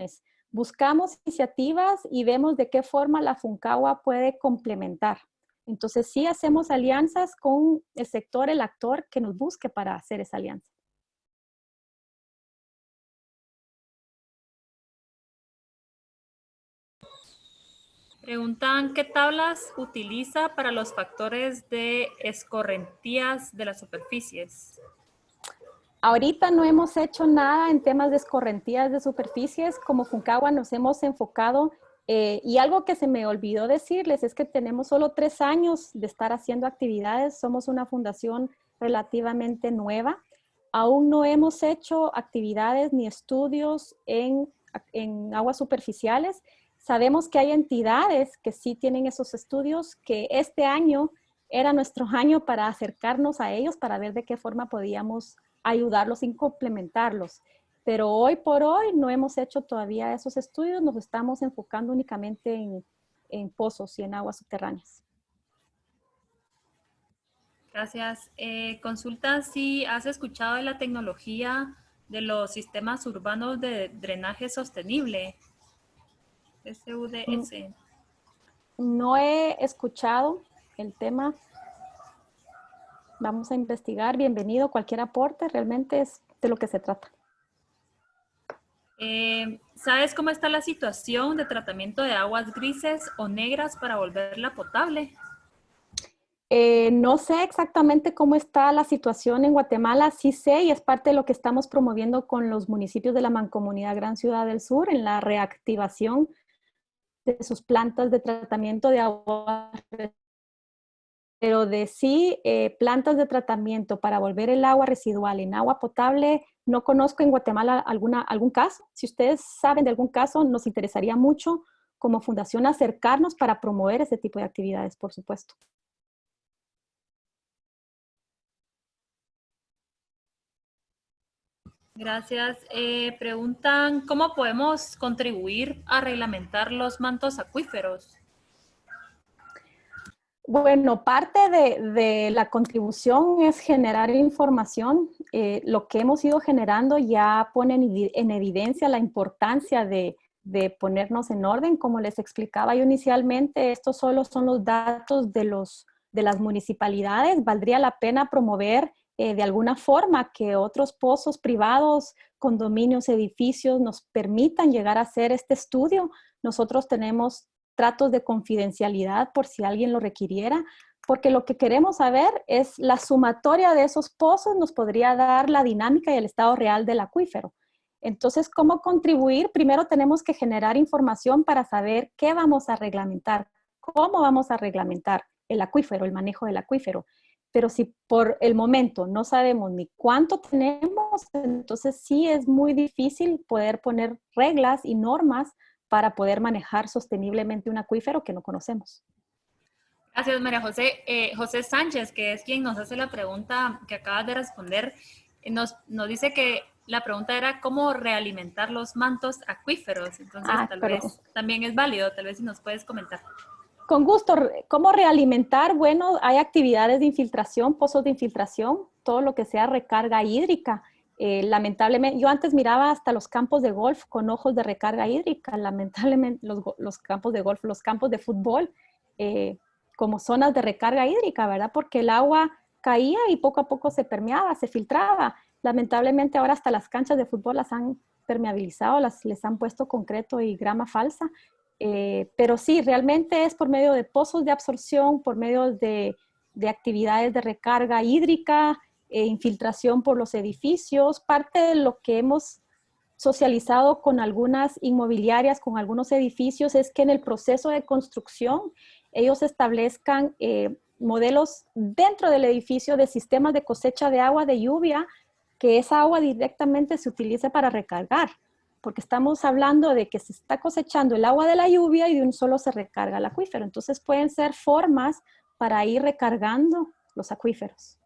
buscamos iniciativas y vemos de qué forma la FUNCAGUA puede complementar. Entonces sí hacemos alianzas con el sector, el actor que nos busque para hacer esa alianza. Preguntan qué tablas utiliza para los factores de escorrentías de las superficies. Ahorita no hemos hecho nada en temas de escorrentías de superficies. Como FUNCAGUA nos hemos enfocado y algo que se me olvidó decirles es que tenemos solo 3 años de estar haciendo actividades. Somos una fundación relativamente nueva. Aún no hemos hecho actividades ni estudios en aguas superficiales. Sabemos que hay entidades que sí tienen esos estudios, que este año era nuestro año para acercarnos a ellos, para ver de qué forma podíamos ayudarlos y complementarlos. Pero hoy por hoy no hemos hecho todavía esos estudios, nos estamos enfocando únicamente en pozos y en aguas subterráneas. Gracias. Consulta si has escuchado de la tecnología de los sistemas urbanos de drenaje sostenible, SUDS. No he escuchado el tema. Vamos a investigar. Bienvenido. Cualquier aporte realmente es de lo que se trata. ¿Sabes cómo está la situación de tratamiento de aguas grises o negras para volverla potable? No sé exactamente cómo está la situación en Guatemala, sí sé y es parte de lo que estamos promoviendo con los municipios de la Mancomunidad Gran Ciudad del Sur en la reactivación de sus plantas de tratamiento de agua, pero de sí plantas de tratamiento para volver el agua residual en agua potable, no conozco en Guatemala algún caso. Si ustedes saben de algún caso, nos interesaría mucho como fundación acercarnos para promover ese tipo de actividades, por supuesto. Gracias. Preguntan, ¿cómo podemos contribuir a reglamentar los mantos acuíferos? Bueno, parte de la contribución es generar información. Lo que hemos ido generando ya pone en evidencia la importancia de ponernos en orden. Como les explicaba yo inicialmente, estos solo son los datos de las municipalidades. Valdría la pena promover de alguna forma que otros pozos privados, condominios, edificios nos permitan llegar a hacer este estudio. Nosotros tenemos tratos de confidencialidad por si alguien lo requiriera, porque lo que queremos saber es la sumatoria de esos pozos nos podría dar la dinámica y el estado real del acuífero. Entonces, ¿cómo contribuir? Primero tenemos que generar información para saber qué vamos a reglamentar, cómo vamos a reglamentar el acuífero, el manejo del acuífero. Pero si por el momento no sabemos ni cuánto tenemos, entonces sí es muy difícil poder poner reglas y normas para poder manejar sosteniblemente un acuífero que no conocemos. Gracias, María José. José Sánchez, que es quien nos hace la pregunta que acabas de responder, nos dice que la pregunta era cómo realimentar los mantos acuíferos. Entonces, tal Perdón. vez también es válido, tal vez si nos puedes comentar. Con gusto. ¿Cómo realimentar? Bueno, hay actividades de infiltración, pozos de infiltración, todo lo que sea recarga hídrica. Lamentablemente, yo antes miraba hasta los campos de golf con ojos de recarga hídrica. Lamentablemente, los campos de golf, los campos de fútbol, eh, como zonas de recarga hídrica, ¿verdad? Porque el agua caía y poco a poco se permeaba, se filtraba. Lamentablemente, ahora hasta las canchas de fútbol las han permeabilizado, les han puesto concreto y grama falsa. Pero sí, realmente es por medio de pozos de absorción, por medio de actividades de recarga hídrica, infiltración por los edificios, parte de lo que hemos socializado con algunas inmobiliarias, con algunos edificios, es que en el proceso de construcción ellos establezcan modelos dentro del edificio de sistemas de cosecha de agua de lluvia, que esa agua directamente se utilice para recargar, porque estamos hablando de que se está cosechando el agua de la lluvia y de un solo se recarga el acuífero. Entonces pueden ser formas para ir recargando los acuíferos.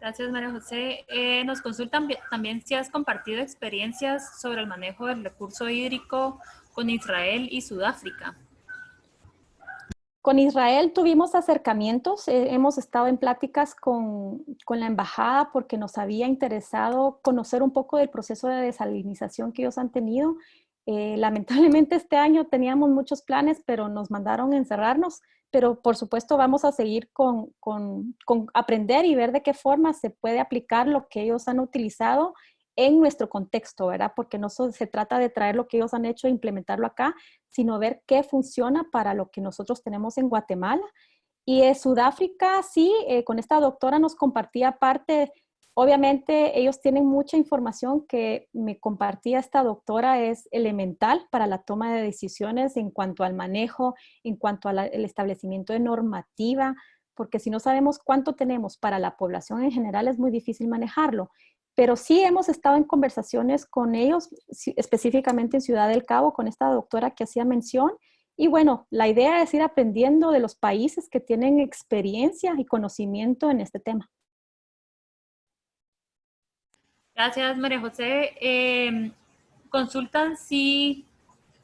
Gracias, María José. Nos consultan también si has compartido experiencias sobre el manejo del recurso hídrico con Israel y Sudáfrica. Con Israel tuvimos acercamientos, hemos estado en pláticas con la embajada porque nos había interesado conocer un poco del proceso de desalinización que ellos han tenido. Lamentablemente este año teníamos muchos planes, pero nos mandaron encerrarnos, pero por supuesto vamos a seguir con aprender y ver de qué forma se puede aplicar lo que ellos han utilizado en nuestro contexto, ¿verdad? Porque no se trata de traer lo que ellos han hecho e implementarlo acá, sino ver qué funciona para lo que nosotros tenemos en Guatemala. Y en Sudáfrica, sí, con esta doctora nos compartía parte, obviamente ellos tienen mucha información que me compartía esta doctora, es elemental para la toma de decisiones en cuanto al manejo, en cuanto al establecimiento de normativa, porque si no sabemos cuánto tenemos para la población en general es muy difícil manejarlo. Pero sí hemos estado en conversaciones con ellos, específicamente en Ciudad del Cabo, con esta doctora que hacía mención. Y bueno, la idea es ir aprendiendo de los países que tienen experiencia y conocimiento en este tema. Gracias, María José. Consultan si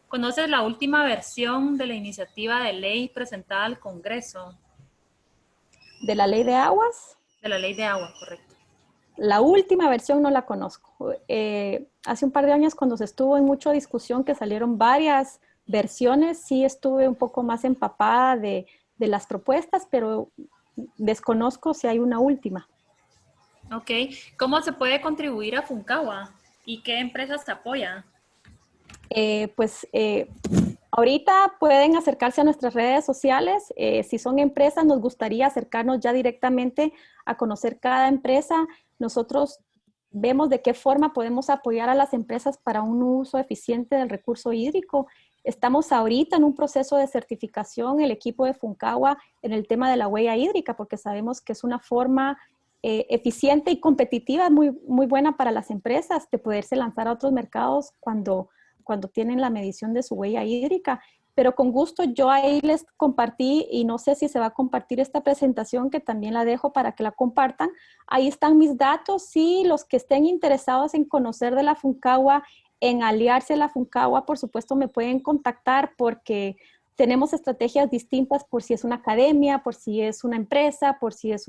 conoces la última versión de la iniciativa de ley presentada al Congreso. ¿De la ley de aguas? De la ley de agua, correcto. La última versión no la conozco. Hace un par de años cuando se estuvo en mucha discusión que salieron varias versiones, sí estuve un poco más empapada de las propuestas, pero desconozco si hay una última. Ok, ¿cómo se puede contribuir a Funcagua y qué empresas te apoyan? Ahorita pueden acercarse a nuestras redes sociales. Si son empresas, nos gustaría acercarnos ya directamente a conocer cada empresa. Nosotros vemos de qué forma podemos apoyar a las empresas para un uso eficiente del recurso hídrico. Estamos ahorita en un proceso de certificación, el equipo de Funcagua, en el tema de la huella hídrica, porque sabemos que es una forma eficiente y competitiva, muy, muy buena para las empresas de poderse lanzar a otros mercados cuando tienen la medición de su huella hídrica. Pero con gusto yo ahí les compartí y no sé si se va a compartir esta presentación que también la dejo para que la compartan. Ahí están mis datos. Sí, los que estén interesados en conocer de la Funcagua, en aliarse a la Funcagua, por supuesto me pueden contactar porque tenemos estrategias distintas por si es una academia, por si es una empresa, por si es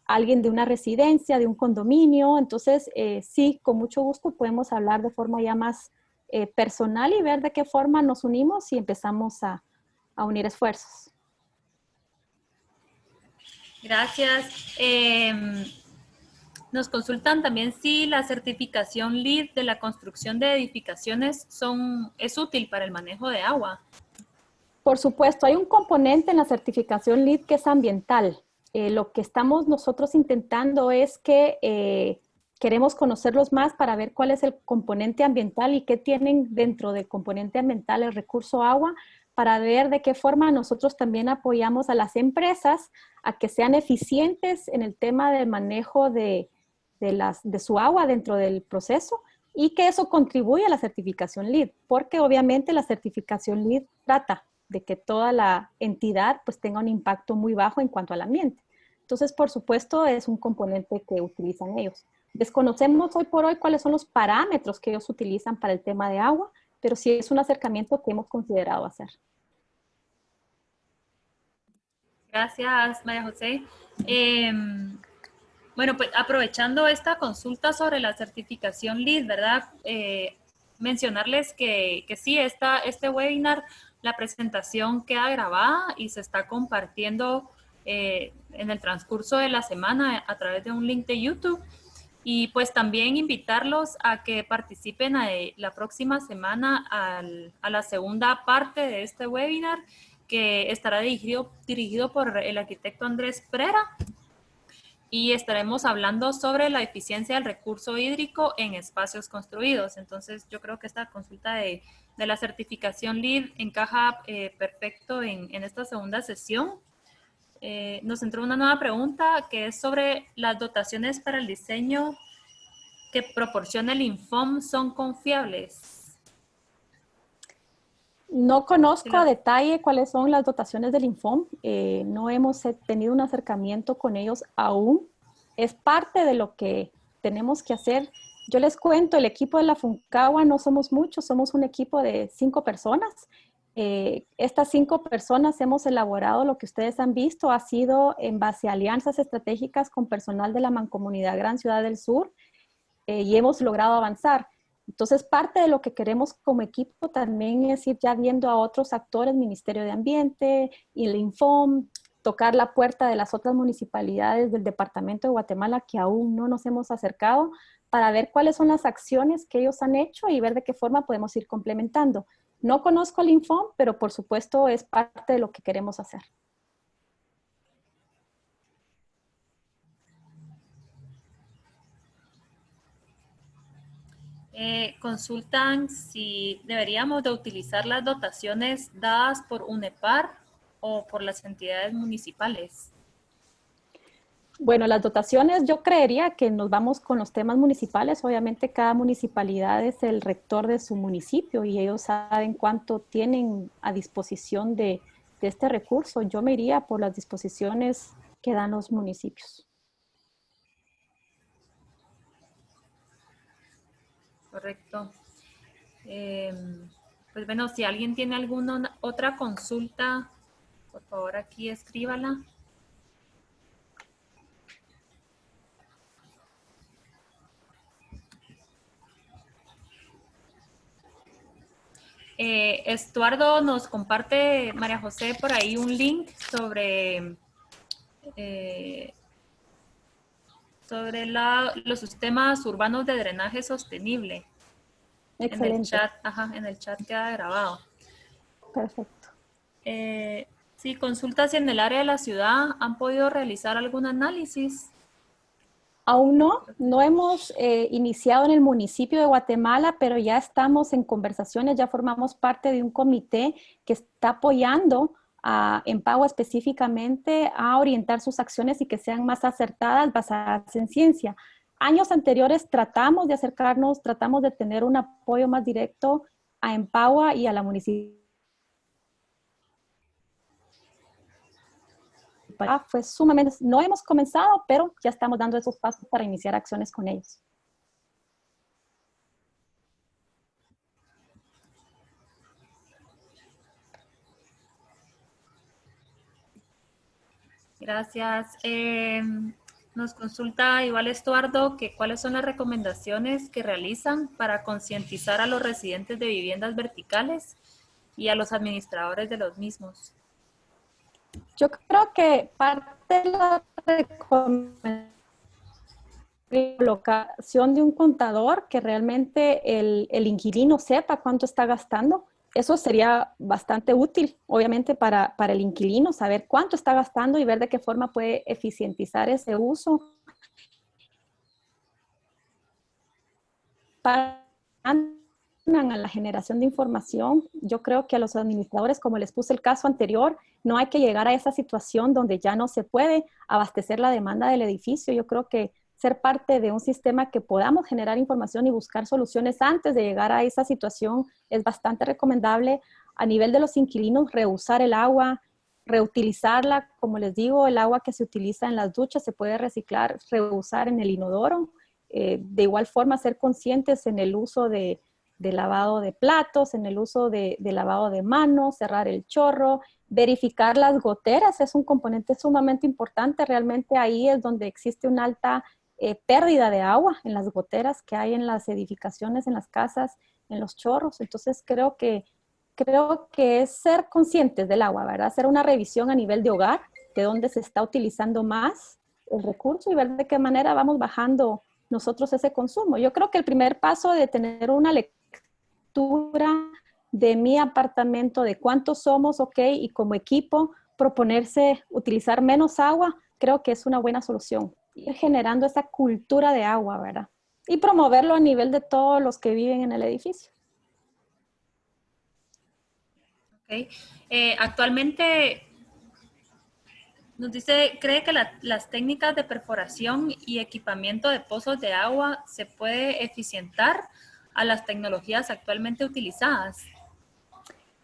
alguien de una residencia, de un condominio. Entonces, sí, con mucho gusto podemos hablar de forma ya más personal y ver de qué forma nos unimos y empezamos a unir esfuerzos. Gracias. Nos consultan también si la certificación LEED de la construcción de edificaciones es útil para el manejo de agua. Por supuesto, hay un componente en la certificación LEED que es ambiental. Lo que estamos nosotros intentando es que queremos conocerlos más para ver cuál es el componente ambiental y qué tienen dentro del componente ambiental el recurso agua, para ver de qué forma nosotros también apoyamos a las empresas a que sean eficientes en el tema del manejo de su agua dentro del proceso y que eso contribuya a la certificación LEED, porque obviamente la certificación LEED trata de que toda la entidad pues tenga un impacto muy bajo en cuanto al ambiente. Entonces, por supuesto, es un componente que utilizan ellos. Desconocemos hoy por hoy cuáles son los parámetros que ellos utilizan para el tema de agua, pero sí es un acercamiento que hemos considerado hacer. Gracias, María José. Bueno, pues aprovechando esta consulta sobre la certificación LEED, ¿verdad? Mencionarles que sí, este webinar, la presentación queda grabada y se está compartiendo en el transcurso de la semana a través de un link de YouTube. Y pues también invitarlos a que participen la próxima semana a la segunda parte de este webinar que estará dirigido por el arquitecto Andrés Prera y estaremos hablando sobre la eficiencia del recurso hídrico en espacios construidos. Entonces, yo creo que esta consulta de la certificación LEED encaja perfecto en esta segunda sesión. Nos entró una nueva pregunta que es sobre las dotaciones para el diseño que proporciona el INFOM son confiables. No conozco a detalle cuáles son las dotaciones del Infom. No hemos tenido un acercamiento con ellos aún. Es parte de lo que tenemos que hacer. Yo les cuento, el equipo de la Funcagua no somos muchos, somos un equipo de 5 personas. Estas 5 personas hemos elaborado lo que ustedes han visto, ha sido en base a alianzas estratégicas con personal de la Mancomunidad Gran Ciudad del Sur y hemos logrado avanzar. Entonces, parte de lo que queremos como equipo también es ir ya viendo a otros actores, Ministerio de Ambiente, y el Infom, tocar la puerta de las otras municipalidades del departamento de Guatemala que aún no nos hemos acercado para ver cuáles son las acciones que ellos han hecho y ver de qué forma podemos ir complementando. No conozco el Infom, pero por supuesto es parte de lo que queremos hacer. Consultan si deberíamos de utilizar las dotaciones dadas por UNEPAR o por las entidades municipales. Bueno, las dotaciones, yo creería que nos vamos con los temas municipales. Obviamente cada municipalidad es el rector de su municipio y ellos saben cuánto tienen a disposición de este recurso. Yo me iría por las disposiciones que dan los municipios. Correcto. Pues bueno, si alguien tiene alguna otra consulta, por favor aquí escríbala. Estuardo nos comparte, María José, por ahí un link sobre sobre los sistemas urbanos de drenaje sostenible. Excelente. En el chat queda grabado. Perfecto. Sí, consultas si en el área de la ciudad han podido realizar algún análisis. Aún no hemos iniciado en el municipio de Guatemala, pero ya estamos en conversaciones, ya formamos parte de un comité que está apoyando a Empowa específicamente a orientar sus acciones y que sean más acertadas, basadas en ciencia. Años anteriores tratamos de acercarnos, tratamos de tener un apoyo más directo a Empowa y a la municipalidad. Fue sumamente, no hemos comenzado, pero ya estamos dando esos pasos para iniciar acciones con ellos. Gracias. Nos consulta igual Estuardo que cuáles son las recomendaciones que realizan para concientizar a los residentes de viviendas verticales y a los administradores de los mismos. Yo creo que parte de la colocación de un contador que realmente el inquilino sepa cuánto está gastando, eso sería bastante útil, obviamente, para el inquilino, saber cuánto está gastando y ver de qué forma puede eficientizar ese uso. Para a la generación de información, yo creo que a los administradores, como les puse el caso anterior, no hay que llegar a esa situación donde ya no se puede abastecer la demanda del edificio. Yo creo que ser parte de un sistema que podamos generar información y buscar soluciones antes de llegar a esa situación es bastante recomendable. A nivel de los inquilinos, reusar el agua, reutilizarla. Como les digo, el agua que se utiliza en las duchas se puede reciclar, reusar en el inodoro. De igual forma, ser conscientes en el uso de lavado de platos, en el uso de lavado de manos, cerrar el chorro, verificar las goteras es un componente sumamente importante. Realmente ahí es donde existe una alta pérdida de agua en las goteras que hay en las edificaciones, en las casas, en los chorros. Entonces creo que es ser conscientes del agua, ¿verdad? Hacer una revisión a nivel de hogar, de dónde se está utilizando más el recurso y ver de qué manera vamos bajando nosotros ese consumo. Yo creo que el primer paso de tener una lectura de mi apartamento, de cuántos somos, ok, y como equipo proponerse utilizar menos agua, creo que es una buena solución. Ir generando esa cultura de agua, ¿verdad? Y promoverlo a nivel de todos los que viven en el edificio. Okay. Actualmente nos dice, ¿cree que las técnicas de perforación y equipamiento de pozos de agua se puede eficientar a las tecnologías actualmente utilizadas?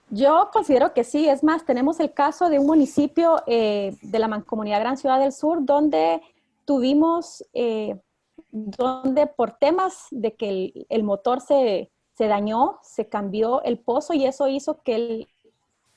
Yo considero que sí. Es más, tenemos el caso de un municipio de la Mancomunidad Gran Ciudad del Sur donde tuvimos, donde por temas de que el motor se dañó, se cambió el pozo y eso hizo que el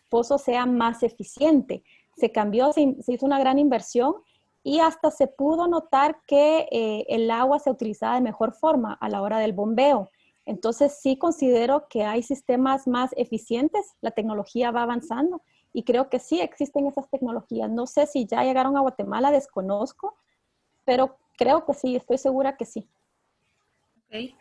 pozo sea más eficiente. Se cambió, se hizo una gran inversión y hasta se pudo notar que el agua se utilizaba de mejor forma a la hora del bombeo. Entonces sí considero que hay sistemas más eficientes, la tecnología va avanzando y creo que sí existen esas tecnologías. No sé si ya llegaron a Guatemala, desconozco, pero creo que sí, estoy segura que sí. Okay.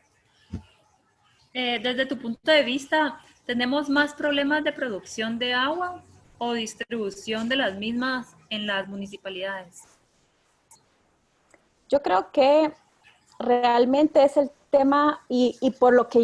Desde tu punto de vista, ¿tenemos más problemas de producción de agua o distribución de las mismas en las municipalidades? Yo creo que realmente es el tema y por lo que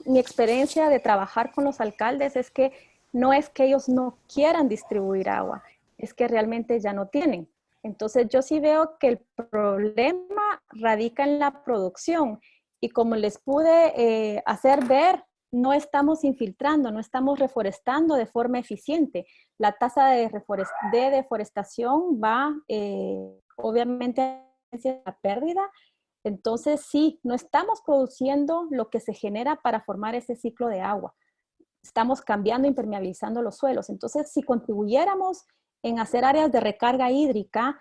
mi experiencia de trabajar con los alcaldes es que no es que ellos no quieran distribuir agua, es que realmente ya no tienen. Entonces yo sí veo que el problema radica en la producción y como les pude hacer ver, no estamos infiltrando, no estamos reforestando de forma eficiente. La tasa de deforestación va obviamente a la pérdida. Entonces, sí, no estamos produciendo lo que se genera para formar ese ciclo de agua. Estamos cambiando, impermeabilizando los suelos. Entonces, si contribuyéramos en hacer áreas de recarga hídrica,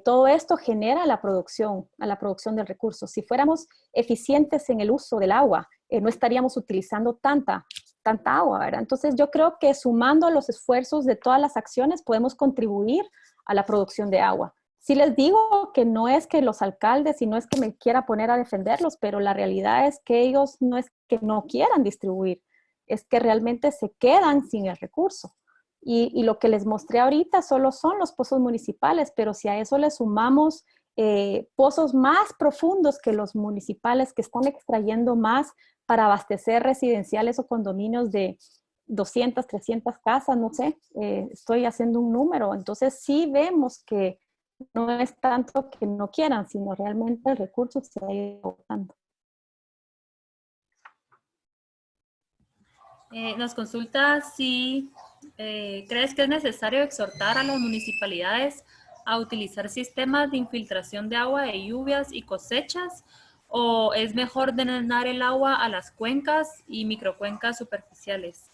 todo esto genera a la producción del recurso. Si fuéramos eficientes en el uso del agua, no estaríamos utilizando tanta agua, ¿verdad? Entonces, yo creo que sumando los esfuerzos de todas las acciones podemos contribuir a la producción de agua. Sí les digo que no es que los alcaldes y no es que me quiera poner a defenderlos, pero la realidad es que ellos no es que no quieran distribuir, es que realmente se quedan sin el recurso. Y lo que les mostré ahorita solo son los pozos municipales, pero si a eso le sumamos pozos más profundos que los municipales que están extrayendo más para abastecer residenciales o condominios de 200, 300 casas, no sé, estoy haciendo un número. Entonces sí vemos que no es tanto que no quieran, sino realmente el recurso se ha ido agotando. Nos consulta si crees que es necesario exhortar a las municipalidades a utilizar sistemas de infiltración de agua de lluvias y cosechas, o es mejor drenar el agua a las cuencas y microcuencas superficiales.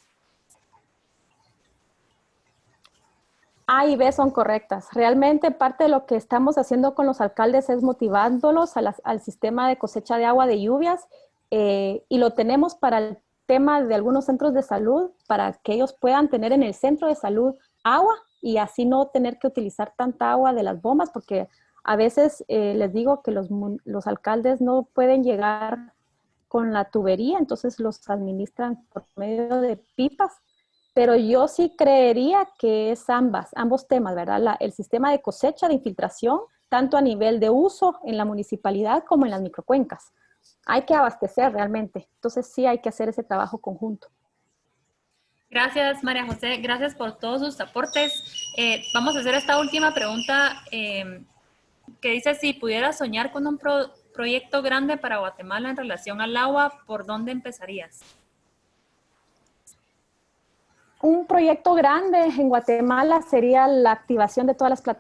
A y B son correctas. Realmente parte de lo que estamos haciendo con los alcaldes es motivándolos al sistema de cosecha de agua de lluvias y lo tenemos para el tema de algunos centros de salud, para que ellos puedan tener en el centro de salud agua y así no tener que utilizar tanta agua de las bombas, porque a veces les digo que los alcaldes no pueden llegar con la tubería, entonces los administran por medio de pipas. Pero yo sí creería que es ambos temas, ¿verdad? El sistema de cosecha de infiltración, tanto a nivel de uso en la municipalidad como en las microcuencas. Hay que abastecer realmente. Entonces sí hay que hacer ese trabajo conjunto. Gracias, María José. Gracias por todos sus aportes. Vamos a hacer esta última pregunta que dice, si pudieras soñar con un proyecto grande para Guatemala en relación al agua, ¿por dónde empezarías? Un proyecto grande en Guatemala sería la activación de todas las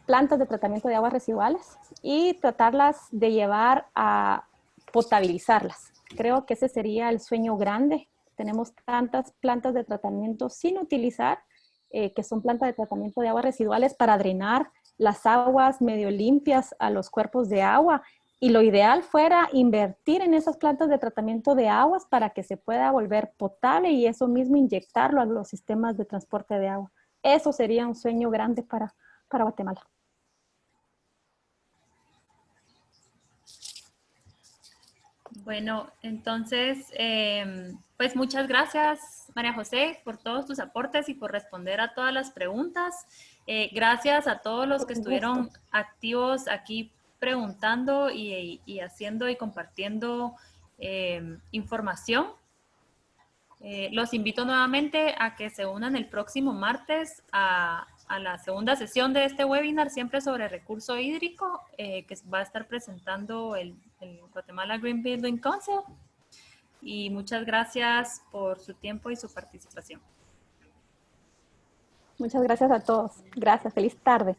plantas de tratamiento de aguas residuales y tratarlas de llevar a potabilizarlas. Creo que ese sería el sueño grande. Tenemos tantas plantas de tratamiento sin utilizar, que son plantas de tratamiento de aguas residuales para drenar las aguas medio limpias a los cuerpos de agua. Y lo ideal fuera invertir en esas plantas de tratamiento de aguas para que se pueda volver potable y eso mismo inyectarlo a los sistemas de transporte de agua. Eso sería un sueño grande para Guatemala. Bueno, entonces, pues muchas gracias, María José, por todos tus aportes y por responder a todas las preguntas. Gracias a todos los que estuvieron activos aquí preguntando y haciendo y compartiendo información. Los invito nuevamente a que se unan el próximo martes a la segunda sesión de este webinar, siempre sobre recurso hídrico, que va a estar presentando el Guatemala Green Building Council. Y muchas gracias por su tiempo y su participación. Muchas gracias a todos. Gracias. Feliz tarde.